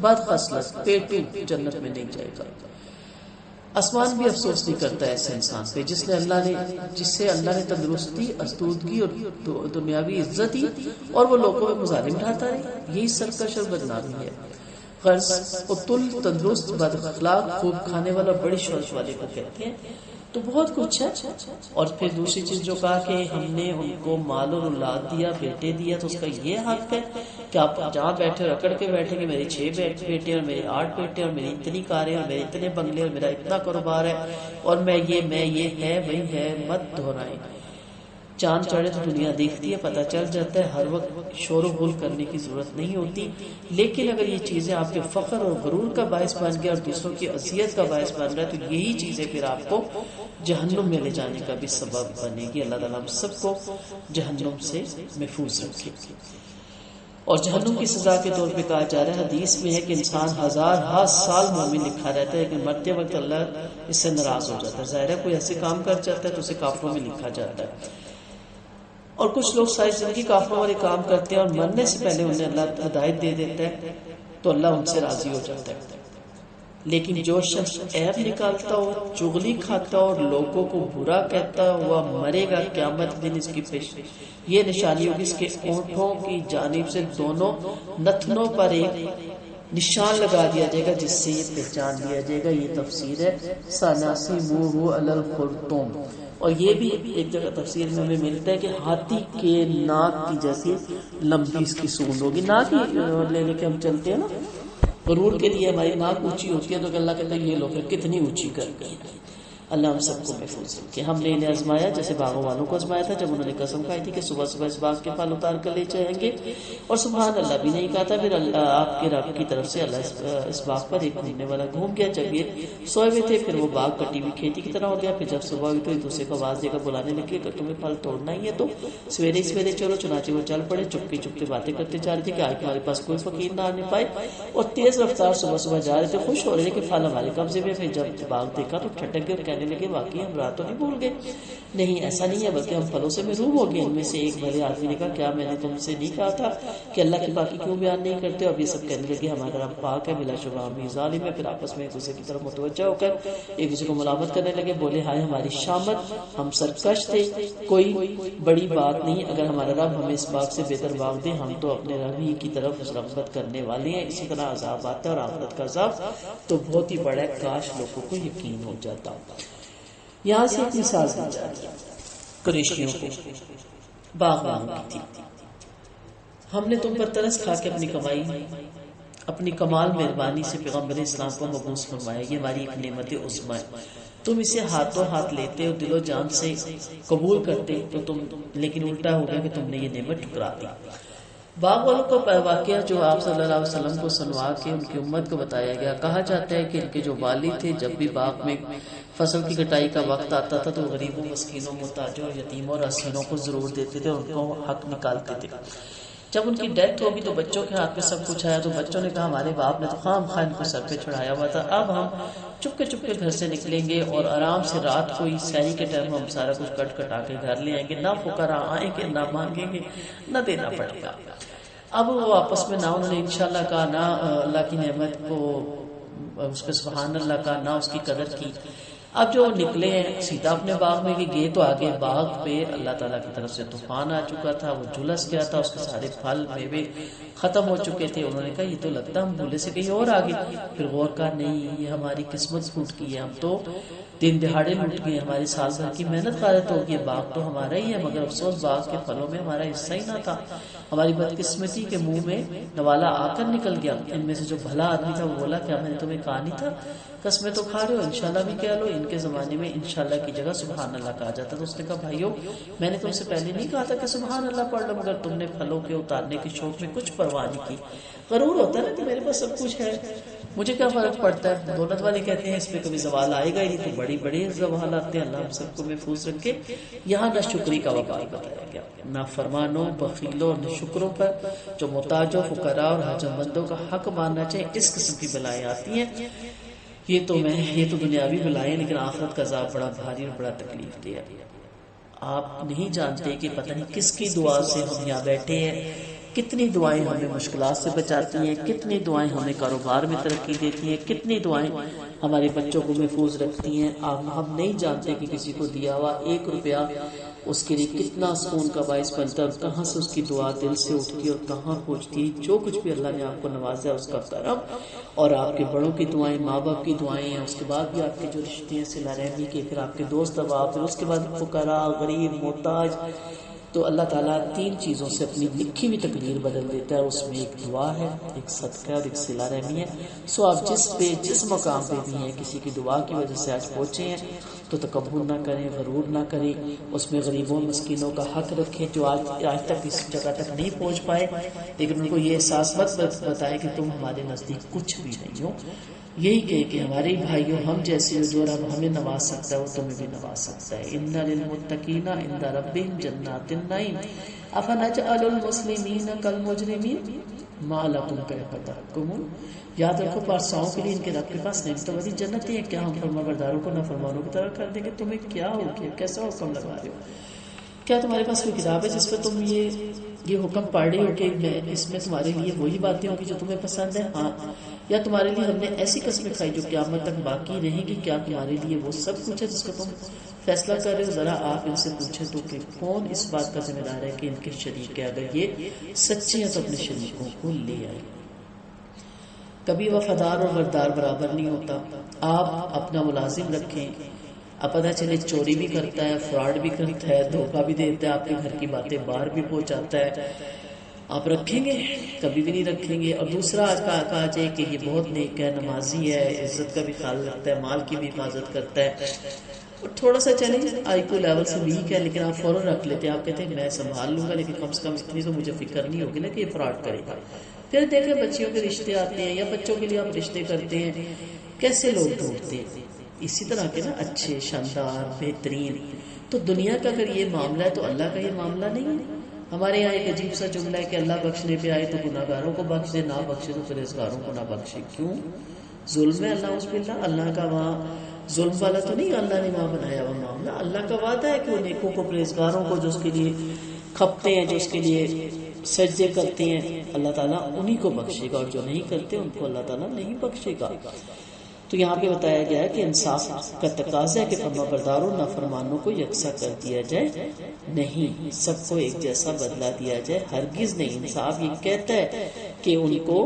بد خصلت، پیٹو، جنت میں نہیں جائے گا. آسمان بھی افسوس نہیں کرتا ایسے انسان پہ جس سے اللہ نے تندرستی، اسدودگی اور دنیاوی عزت دی اور وہ لوگوں میں مظالم ڈھاتا رہے. یہی سرکش اور بدنامی ہے. غرض اتل، تندرست، بد اخلاق، خوب کھانے والا، بڑی شوق والے کو کہتے ہیں. تو بہت کچھ ہے. اور پھر دوسری چیز جو کہا کہ ہم نے ان کو مال اور اولاد دیا، بیٹے دیا، تو اس کا یہ حق ہے کہ آپ جہاں بیٹھے رکڑ کے بیٹھیں گے میرے 6 بیٹے اور میرے 8 بیٹے اور میری اتنی کاریں اور میرے اتنے بنگلے اور میرا اتنا کاروبار ہے اور میں یہ ہے وہی ہے. مت دہرائیں. چاند چڑھے تو دنیا دیکھتی ہے، پتہ چل جاتا ہے. ہر وقت شور و غل کرنے کی ضرورت نہیں ہوتی. لیکن اگر یہ چیزیں آپ کے فخر اور غرور کا باعث بن گیا اور دوسروں کی اذیت کا باعث بن رہا ہے تو یہی چیزیں پھر آپ کو جہنم میں لے جانے کا بھی سبب بنے گی. اللہ تعالیٰ ہم سب کو جہنم سے محفوظ رکھے. اور جہنم کی سزا کے طور پہ کہا جا رہا ہے، حدیث میں ہے کہ انسان 1000 سال مومن لکھا رہتا ہے لیکن مرتے وقت اللہ اس سے ناراض ہو جاتا ہے. ظاہر ہے کوئی ایسے کام کر جاتا ہے تو اسے کافروں میں لکھا جاتا ہے. اور کچھ لوگ ساری زندگی کافروں والے کام کرتے ہیں اور مرنے سے پہلے انہیں اللہ ہدایت دے دیتا ہے تو اللہ ان سے راضی ہو جاتا ہے. لیکن جو شخص عیب نکالتا ہو، چغلی کھاتا اور لوگوں کو برا کہتا ہوا مرے گا، قیامت دن اس کی پیش یہ نشانی ہوگی، اس کے اونٹوں کی جانب سے دونوں نتنوں پر ایک نشان لگا دیا جائے گا جس سے یہ پہچان لیا جائے گا. یہ تفسیر ہے ساناسی منہ علی الخرطوم. اور یہ بھی ایک جگہ تفسیر میں ہمیں ملتا ہے کہ ہاتھی کے ناک کی جیسی لمبی اس کی سونڈ ہوگی. ناک ہی لے لے کے ہم چلتے ہیں نا، غرور کے لیے ہماری ناک اونچی ہوتی ہے تو اللہ کہتا ہے یہ لوگ کتنی اونچی کر گئی. اللہ ہم سب کو محفوظ رکھے. ہم نے انہیں آزمایا جیسے باغوں والوں کو آزمایا تھا جب انہوں نے قسم کھائی تھی کہ صبح صبح اس باغ کے پھل اتار کر لے جائیں گے اور سبحان اللہ بھی نہیں کہا تھا. پھر اللہ آپ کے رب کی طرف سے اللہ اس باغ پر ایک گھومنے والا گھوم گیا. جب یہ سوئے ہوئے تھے پھر وہ باغ کٹی ہوئی کھیتی کی طرح ہو گیا. پھر جب صبح ہوئی تو ایک دوسرے کو آواز دے کر بلانے لگے اگر تمہیں پھل توڑنا ہی ہے تو سویرے سویرے چلو. چنانچہ وہ چل پڑے، چپکے چپکے باتیں کرتے جا رہے تھے کہ آج ہمارے پاس کوئی فقیر نہ آنے پائے، اور تیز رفتار صبح صبح جا رہے تھے، خوش ہو رہے تھے کہ پھل ہمارے قبضے میں. پھر جب باغ دیکھا تو ٹھٹک گئے اور کہنے کہنے لگے واقعی ہم رات تو نہیں بھول گئے؟ نہیں ایسا نہیں ہے، بلکہ ہم پھلوں سے محروم ہو گئے۔ ان میں سے ایک بڑے آدمی نے کہا کیا میں نے تم سے نہیں کہا تھا کہ اللہ کی پاکی کیوں بیان نہیں کرتے؟ اب یہ سب کہنے لگے ہمارا رب پاک ہے، بلا شبہ ہم ہی ظالم ہے۔ پھر آپس میں ایک دوسرے کی طرف متوجہ ہو کر ایک دوسرے کو ملامت کرنے لگے، بولے ہائے ہماری شامت، ہم سرکش تھے، کوئی بڑی بات نہیں، اگر ہمارا رب ہمیں اس باغ سے بہتر باغ دے، ہم تو اپنے رب ہی کی طرف رغبت کرنے والے ہیں۔ اسی طرح عذاب آتا ہے اور آخرت کا عذاب تو بہت ہی بڑا ہے، کاش لوگوں کو یقین ہو جاتا۔ یہاں سے ایک مثال دی جاتی ہے قریشیوں کو، باغ والوں کی تھی، ہم نے تم پر ترس کھا کے اپنی کمائی، اپنی کمال مہربانی سے پیغمبر اسلام کو مبعوث فرمایا، یہ ہماری ایک نعمت عظمی ہے، تم اسے ہاتھوں ہاتھ لیتے اور دل و جان سے قبول کرتے تو تم، لیکن الٹا ہو گیا کہ تم نے یہ نعمت ٹھکرا دی۔ باغ والوں کا واقعہ جو آپ صلی اللہ علیہ وسلم کو سنوا کے ان کی امت کو بتایا گیا، کہا جاتا ہے کہ ان کے جو والد تھے جب بھی باغ میں فصل کی کٹائی کا وقت آتا تھا تو غریبوں، مسکینوں، محتاجوں، یتیموں اور اسیروں کو ضرور دیتے تھے، ان کو حق نکالتے تھے۔ جب ان کی ڈیتھ ہوگی تو بچوں کے ہاتھ میں سب کچھ آیا تو بچوں نے کہا ہمارے باپ نے تو خام خواہ ان کو سر پہ چڑھایا ہوا تھا، اب ہم چپکے چپکے گھر سے نکلیں گے اور آرام سے رات کو سحری کے ٹائم ہم سارا کچھ کٹ کٹا کے گھر لے آئیں گے، نہ فقراء آئیں گے، نہ مانگیں گے، نہ دینا پڑے گا۔ اب وہ آپس میں نہ انہوں نے انشاءاللہ کہا، نہ اللہ کی نعمت کو اس پہ سبحان اللہ کہا، نہ اس کی قدر کی۔ اب جو نکلے ہیں سیدھا اپنے باغ میں گئے تو آگے باغ پہ اللہ تعالیٰ کی طرف سے طوفان آ چکا تھا، وہ جھلس گیا تھا، اس کے سارے پھل میوے ختم ہو چکے تھے۔ انہوں نے کہا یہ تو لگتا ہم بھولے سے کہیں اور آگے، پھر غور کہا نہیں یہ ہماری قسمت پھوٹ کی ہے، ہم تو دن دہاڑے لوٹ گئے، ہماری سال بھر کی محنت غارت ہو گئی، باغ تو ہمارا ہی ہے مگر افسوس باغ کے پھلوں میں ہمارا حصہ ہی نہ تھا، ہماری بدقسمتی کے منہ میں نوالا آ کر نکل گیا۔ ان میں سے جو بھلا آدمی تھا وہ بولا کیا میں نے تمہیں کہا نہیں تھا، قسمیں تو کھا رہے ہو، انشاءاللہ بھی کہہ لو۔ ان کے زمانے میں انشاءاللہ کی جگہ سبحان اللہ کہا جاتا، تو اس نے کہا بھائیو میں نے تم سے پہلے نہیں کہا تھا کہ سبحان اللہ پڑھ لو، مگر تم نے پھلوں کے اتارنے کے شوق میں کچھ پرواہ نہیں کی۔ غرور ہوتا ہے نا کہ میرے پاس سب کچھ ہے، مجھے کیا فرق پڑتا ہے۔ دولت والے کہتے ہیں اس پہ کبھی زوال آئے گا ہی نہیں، تو بڑی بڑی زوال آتے ہیں، اللہ ہم سب کو محفوظ رکھے۔ یہاں نہ شکری کا وبال بتایا گیا، نہ فرمانوں، بخیلوں، نہ شکروں پر جو محتاجوں، فقراء اور حاجت مندوں کا حق ماننا چاہیے، اس قسم کی بلائیں آتی ہیں۔ یہ تو دنیاوی بلائیں، لیکن آخرت کا عذاب بڑا بھاری اور بڑا تکلیف دہ ہے۔ آپ نہیں جانتے کہ پتہ نہیں کس کی دعا سے ہم یہاں بیٹھے ہیں، کتنی دعائیں ہمیں مشکلات سے بچاتی ہیں، کتنی دعائیں ہمیں کاروبار میں ترقی دیتی ہیں، کتنی دعائیں ہمارے بچوں کو محفوظ رکھتی ہیں۔ ہم نہیں جانتے کہ کسی کو دیا ہوا 1 روپیہ اس کے لیے کتنا سکون کا باعث بنتا ہے، اور کہاں سے اس کی دعا دل سے اٹھتی ہے اور کہاں پہنچتی ہے۔ جو کچھ بھی اللہ نے آپ کو نوازا ہے اس کا کرم، اور آپ کے بڑوں کی دعائیں، ماں باپ کی دعائیں ہیں، اس کے بعد بھی آپ کے جو رشتے ہیں صلہ رحمی کے، پھر آپ کے دوست احباب، پھر اس کے بعد فقراء، غریب، محتاج، تو اللہ تعالیٰ 3 چیزوں سے اپنی لکھی ہوئی تقدیر بدل دیتا ہے، اس میں ایک دعا ہے، ایک صدقہ اور ایک صلہ رحمی ہے۔ سو آپ جس مقام پہ بھی ہیں، کسی کی دعا کی وجہ سے آج پہنچے ہیں تو تکبر نہ کریں، غرور نہ کریں، اس میں غریبوں مسکینوں کا حق رکھیں جو آج تک اس جگہ تک نہیں پہنچ پائے، لیکن ان کو یہ احساس مت بتائے کہ تم ہمارے نزدیک کچھ بھی نہیں ہو۔ یہی کہے کہ ہمارے بھائیوں ہم جیسے ہو، جو رب ہمیں نواز سکتا ہے وہ تمہیں بھی نواز سکتا ہے۔ ان للمتقین عند ربهم جنات النعیم افنجعل المسلمین کالمجرمین ما لکم کیف تحکمون۔ یاد رکھو پارساؤں کے لیے ان کے رب کے پاس نعمتوں والی جنتیں ہیں، کیا ہم فرمانبرداروں کو نافرمانوں کی طرح کر دیں گے؟ تمہیں کیا ہو گیا، کیسا حکم لگا رہے ہو؟ کیا تمہارے پاس کوئی کتاب ہے جس پہ تم یہ حکم پڑھ رہے ہو کہ اس میں تمہارے لیے وہی باتیں ہوں گی جو تمہیں پسند ہیں؟ ہاں، یا تمہارے لیے ہم نے ایسی قسمیں کھائی جو قیامت تک باقی رہیں گی؟ کیا تمہارے لیے وہ سب کچھ ہے جس کا تم فیصلہ کر رہے ہو؟ ذرا آپ ان سے پوچھیں تو کہ کون اس بات کا ذمہ دار ہے کہ ان کے شریک ہے، اگر یہ سچے ہیں تو اپنے شریکوں کو لے آئے۔ کبھی وفادار اور غدار برابر نہیں ہوتا۔ آپ اپنا ملازم رکھیں، اب پتہ چلے چوری بھی کرتا ہے، فراڈ بھی کرتا ہے، دھوکہ بھی دیتا ہے، آپ کے گھر کی باتیں باہر بھی پہنچاتا ہے، آپ رکھیں گے؟ کبھی بھی نہیں رکھیں گے۔ اور دوسرا آج کہا جائے کہ یہ بہت نیک ہے، نمازی ہے، عزت کا بھی خیال رکھتا ہے، مال کی بھی حفاظت کرتا ہے، اور تھوڑا سا چلیں آئی کو لیول سے ویک ہے، لیکن آپ فوراً رکھ لیتے ہیں، آپ کہتے ہیں میں سنبھال لوں گا، لیکن کم سے کم اتنی تو مجھے فکر نہیں ہوگی نا کہ یہ فراڈ کرے گا۔ پھر دیکھیں بچیوں کے رشتے آتے ہیں یا بچوں کے لیے آپ رشتے کرتے ہیں، کیسے لوگ ڈھونڈتے ہیں اسی طرح کے نا اچھے، شاندار، بہترین۔ تو دنیا کا اگر یہ معاملہ ہے تو اللہ کا یہ معاملہ نہیں ہے۔ ہمارے یہاں ایک عجیب سا جملہ ہے کہ اللہ بخشنے پہ آئے تو گناہ گاروں کو بخش دے، نہ بخشے تو پرہیزگاروں کو نہ بخشے۔ کیوں؟ ظلم ہے اللہ عز باللہ۔ اللہ کا وہاں ظلم والا تو نہیں اللہ نے وہاں بنایا ہوا معاملہ. اللہ کا وعدہ ہے کہ وہ نیکوں کو، پرہیزگاروں کو جو اس کے لیے کھپتے ہیں، جو اس کے لیے سجدے کرتے ہیں، اللہ تعالیٰ انہی کو بخشے گا، اور جو نہیں کرتے ان کو اللہ تعالیٰ نہیں بخشے گا. تو یہاں پہ بتایا گیا ہے کہ انصاف کا تقاضا ہے کہ فرما برداروں نافرمانوں کو یکساں کر دیا جائے، نہیں سب کو ایک جیسا بدلہ دیا جائے، ہرگز نہیں. انصاف یہ کہتا ہے کہ ان کو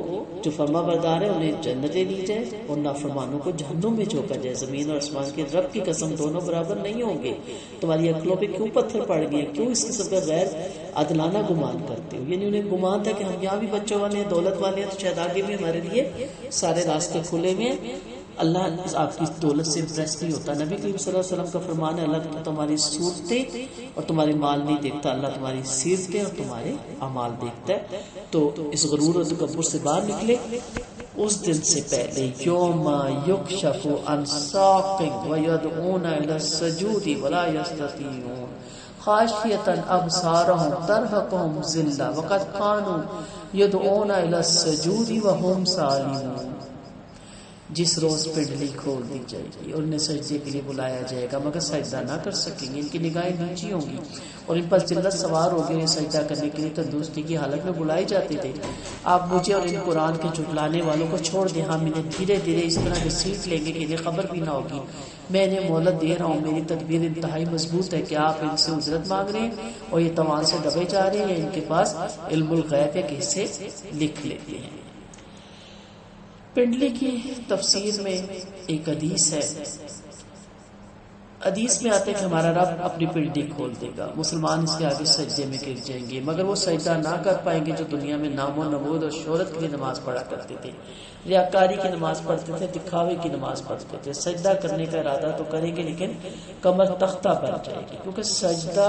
جو فرما بردار ہے انہیں جنتیں دی جائے اور نافرمانوں کو جہنم میں جھونکا جائے. زمین اور آسمان کے رب کی قسم دونوں برابر نہیں ہوں گے. تمہاری عقلوں پہ کیوں پتھر پڑ گئے؟ کیوں اس قسم کا غیر عادلانہ گمان کرتے ہو؟ یعنی انہیں گمان تھا کہ ہم یہاں بھی بچوں والے ہیں، دولت والے ہیں، تو شاید آگے بھی ہمارے لیے سارے راستے کھلے ہوئے ہیں. اللہ آپ کی دولت سے امپریس نہیں ہوتا. نبی کریم صلی اللہ علیہ وسلم کا فرمان ہے اللہ تو تمہاری صورتیں اور تمہارے مال نہیں دیکھتا، اللہ تمہاری سیرتیں اور تمہارے اعمال دیکھتا ہے. تو اس غرور اور تکبر سے باہر نکلے. اس دن سے پہلے یوم یکشف عن ساق ویدعون الی السجود ولا یستطیعون خاشعۃ ابصارهم ترهقهم ذلہ وقد كانوا یدعون الی السجود وهم سالمون. جس روز پنڈلی کھول دی جائے گی اور انہیں سجدے کے لیے بلایا جائے گا مگر سجدہ نہ کر سکیں گے. ان کی نگاہیں نیچی ہوں گی اور ان پر ذلت سوار ہوگی. انہیں سجدہ کرنے کے لیے تندرستی کی حالت میں بلائے جاتے تھے. آپ مجھے اور ان قرآن کے جھٹلانے والوں کو چھوڑ دیں. ہم انہیں دھیرے دھیرے اس طرح کے سیکھ لیں گے کہ انہیں خبر بھی نہ ہوگی. میں انہیں مہلت دے رہا ہوں. میری تدبیر انتہائی مضبوط ہے کہ آپ ان سے اجرت مانگ رہے ہیں اور یہ توان سے دبے جا رہے ہیں. ان کے پاس علم الغیب ہے کہ اسے لکھ لیتے ہیں. پنڈلی کی تفسیر میں ایک حدیث ہے. حدیث میں آتا ہے کہ ہمارا رب اپنی پنڈلی کھول دے گا، مسلمان اس کے آگے سجدے میں گر جائیں گے مگر وہ سجدہ نہ کر پائیں گے جو دنیا میں نام و نمود اور شہرت کے لیے نماز پڑھا کرتے تھے، ریاکاری کی نماز پڑھتے تھے، دکھاوے کی نماز پڑھتے تھے. سجدہ کرنے کا ارادہ تو کریں گے لیکن کمر تختہ بن جائے گی، کیونکہ سجدہ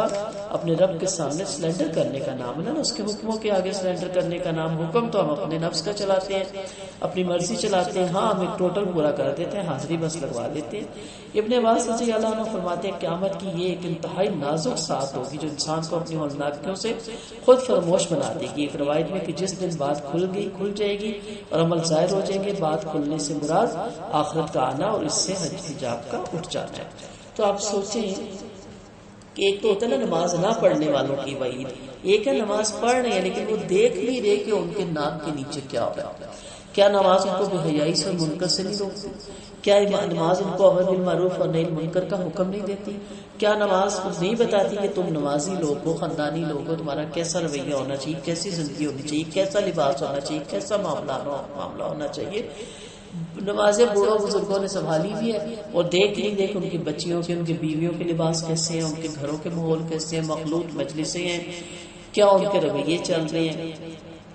اپنے رب کے سامنے سلنڈر کرنے کا نام ہے نا. اس کے حکموں کے آگے سلنڈر کرنے کا نام. حکم تو ہم اپنے نفس کا چلاتے ہیں، اپنی مرضی چلاتے ہیں. ہاں ہم ایک ٹوٹل پورا کر دیتے ہیں، حاضری بس لگوا لیتے ہیں. ابن عباس رضی اللہ عنہ فرماتے ہیں قیامت کی یہ ایک انتہائی نازک ساعت ہوگی جو انسان کو اپنی ہولناکیوں سے خود فراموش بنا دے گی. ایک روایت میں کہ جس دن بات کھل جائے گی اور عمل ظاہر ہو جائیں گے. بات کھلنے سے مراد آخرت کا آنا اور اس سے حجاب کا اٹھ جانا ہے. تو آپ سوچیں کہ ایک تو ہوتا ہے نا نماز نہ پڑھنے والوں کی وعید، ایک ہے نماز پڑھ رہے ہیں لیکن وہ دیکھ نہیں رہے کہ ان کے ناک کے نیچے کیا ہو رہا ہے. کیا نماز ان کو بے حیائی سے اور منکر سے نہیں روکتی؟ کیا نماز ان کو امر بالمعروف اور نہی منکر کا حکم نہیں دیتی؟ کیا نماز نہیں بتاتی کہ تم نمازی لوگ ہو، خاندانی لوگ ہو، تمہارا کیسا رویہ ہونا چاہیے، کیسی زندگی ہونی چاہیے، کیسا لباس ہونا چاہیے، کیسا معاملہ ہونا چاہیے؟ نمازیں بوڑھوں بزرگوں نے سنبھالی بھی ہے اور دیکھ ان کی بچیوں کے، ان کی بیویوں کے لباس کیسے ہیں، ان کے گھروں کے ماحول کیسے ہیں، مخلوط مجلسیں ہیں، کیا ان کے رویے چل رہے ہیں.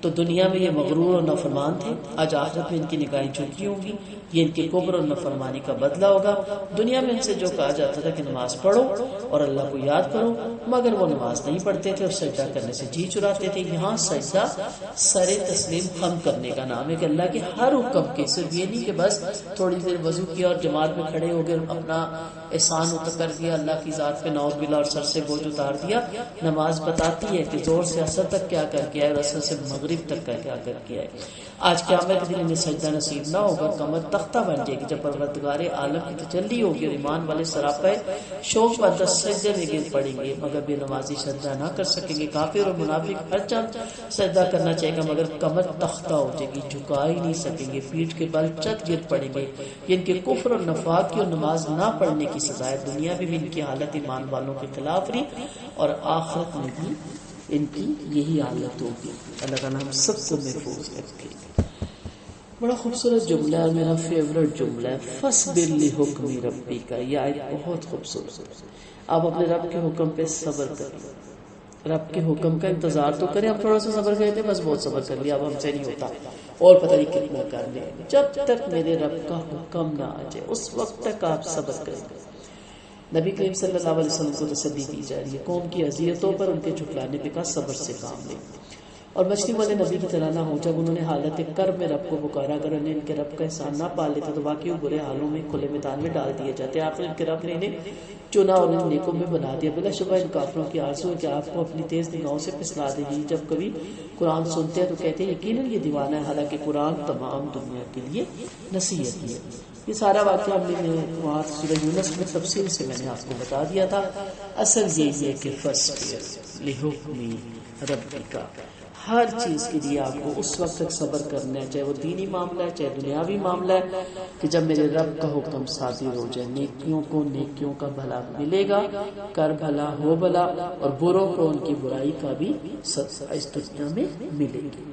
تو دنیا میں یہ مغرور اور نافرمان تھے، آج آخرت میں ان کی نگاہیں جھکی ہوں گی. یہ ان کے کفر اور نافرمانی کا بدلہ ہوگا. دنیا میں ان سے جو کہا جاتا تھا کہ نماز پڑھو اور اللہ کو یاد کرو، مگر وہ نماز نہیں پڑھتے تھے اور سجدہ کرنے سے جی چراتے تھے. یہاں سجدہ سر تسلیم خم کرنے کا نام ہے کہ اللہ کے ہر حکم کے، صرف یہ نہیں کہ بس تھوڑی دیر وضو کیا اور جماعت میں کھڑے ہو گئے اپنا احسان اتر دیا اللہ کی ذات پہ نعوذ باللہ اور سر سے بوجھ اتار دیا. نماز بتاتی ہے کہ زور سے اثر تک کیا کر کے آئے اور اثر سے مغرب تک کا کیا کر کے آئے. آج قیامت کے دن انہیں سجدہ نصیب نہ ہوگا، کمر تختہ بن جائے گی. جب پروردگار عالم کی تجلی ہوگی اور ایمان والے سراپے شوق بندہ سجدے میں گر پڑیں گے مگر بے نمازی سجدہ نہ کر سکیں گے. کافر اور منافق ہر چند سجدہ کرنا چاہے گا مگر کمر تختہ ہو جائے گی، جھکا ہی نہیں سکیں گے، پیٹھ کے بل چت گر پڑیں گے. ان کے کفر اور نفاق کی اور نماز نہ پڑھنے کی سزا ہے. دنیا میں بھی ان کی حالت ایمان والوں کے خلاف رہی اور آخرت میں بھی ان کی یہی حالت ہوگی. اللہ تعالیٰ ہم سب کو محفوظ رکھے. بڑا خوبصورت جملہ ہے، میرا فیورٹ جملہ ہے، فَاصْبِرْ لِحُکْمِ رَبِّکَ. یہ آیت بہت خوبصورت ہے. آپ اپنے رب کے حکم پہ صبر کریں، رب کے حکم کا انتظار تو کریں. اب تھوڑا سا صبر کرتے بس بہت صبر کر لیا، اب ہم سے نہیں ہوتا اور پتہ نہیں کتنا کر لیں. جب تک میرے رب کا حکم نہ آ جائے اس وقت تک آپ صبر کریں. نبی کریم صلی اللہ علیہ وسلم کو تسلی دی جا رہی ہے قوم کی اذیتوں پر ان کے جھٹلانے پہ کہا صبر سے کام لیں اور مچھلی والے نبی کی طرح نہ ہو. جب انہوں نے حالت کرب میں رب کو پکارا، اگر انہیں ان کے رب کا احسان نہ پا لیتے تو واقعی برے حالوں میں کھلے میدان میں ڈال دیے جاتے. آخر ان کے رب نے انہیں چنا اور انہیں نیکوں میں بنا دیا. بلا شبہ ان کافروں کی آرزو ہے کہ آپ کو اپنی تیز نگاہوں سے پھسلا دے گی. جب کبھی قرآن سنتے ہیں تو کہتے ہیں یقیناً یہ دیوانہ ہے، حالانکہ قرآن تمام دنیا کے لیے نصیحت ہے. یہ سارا واقعہ ہم نے وہاں سورہ یونس میں تفصیل سے میں نے آپ کو بتا دیا تھا. اصل یہی ہے کہ فصبر لحکم ربک، ہر چیز کے لیے آپ کو اس وقت تک صبر کرنا ہے، چاہے وہ دینی معاملہ ہے چاہے دنیاوی معاملہ ہے، کہ جب میرے رب کا حکم صادر ہو جائے. نیکیوں کو نیکیوں کا بھلا ملے گا، کر بھلا ہو بھلا، اور بروں کو ان کی برائی کا بھی سزا اس دنیا میں ملے گی.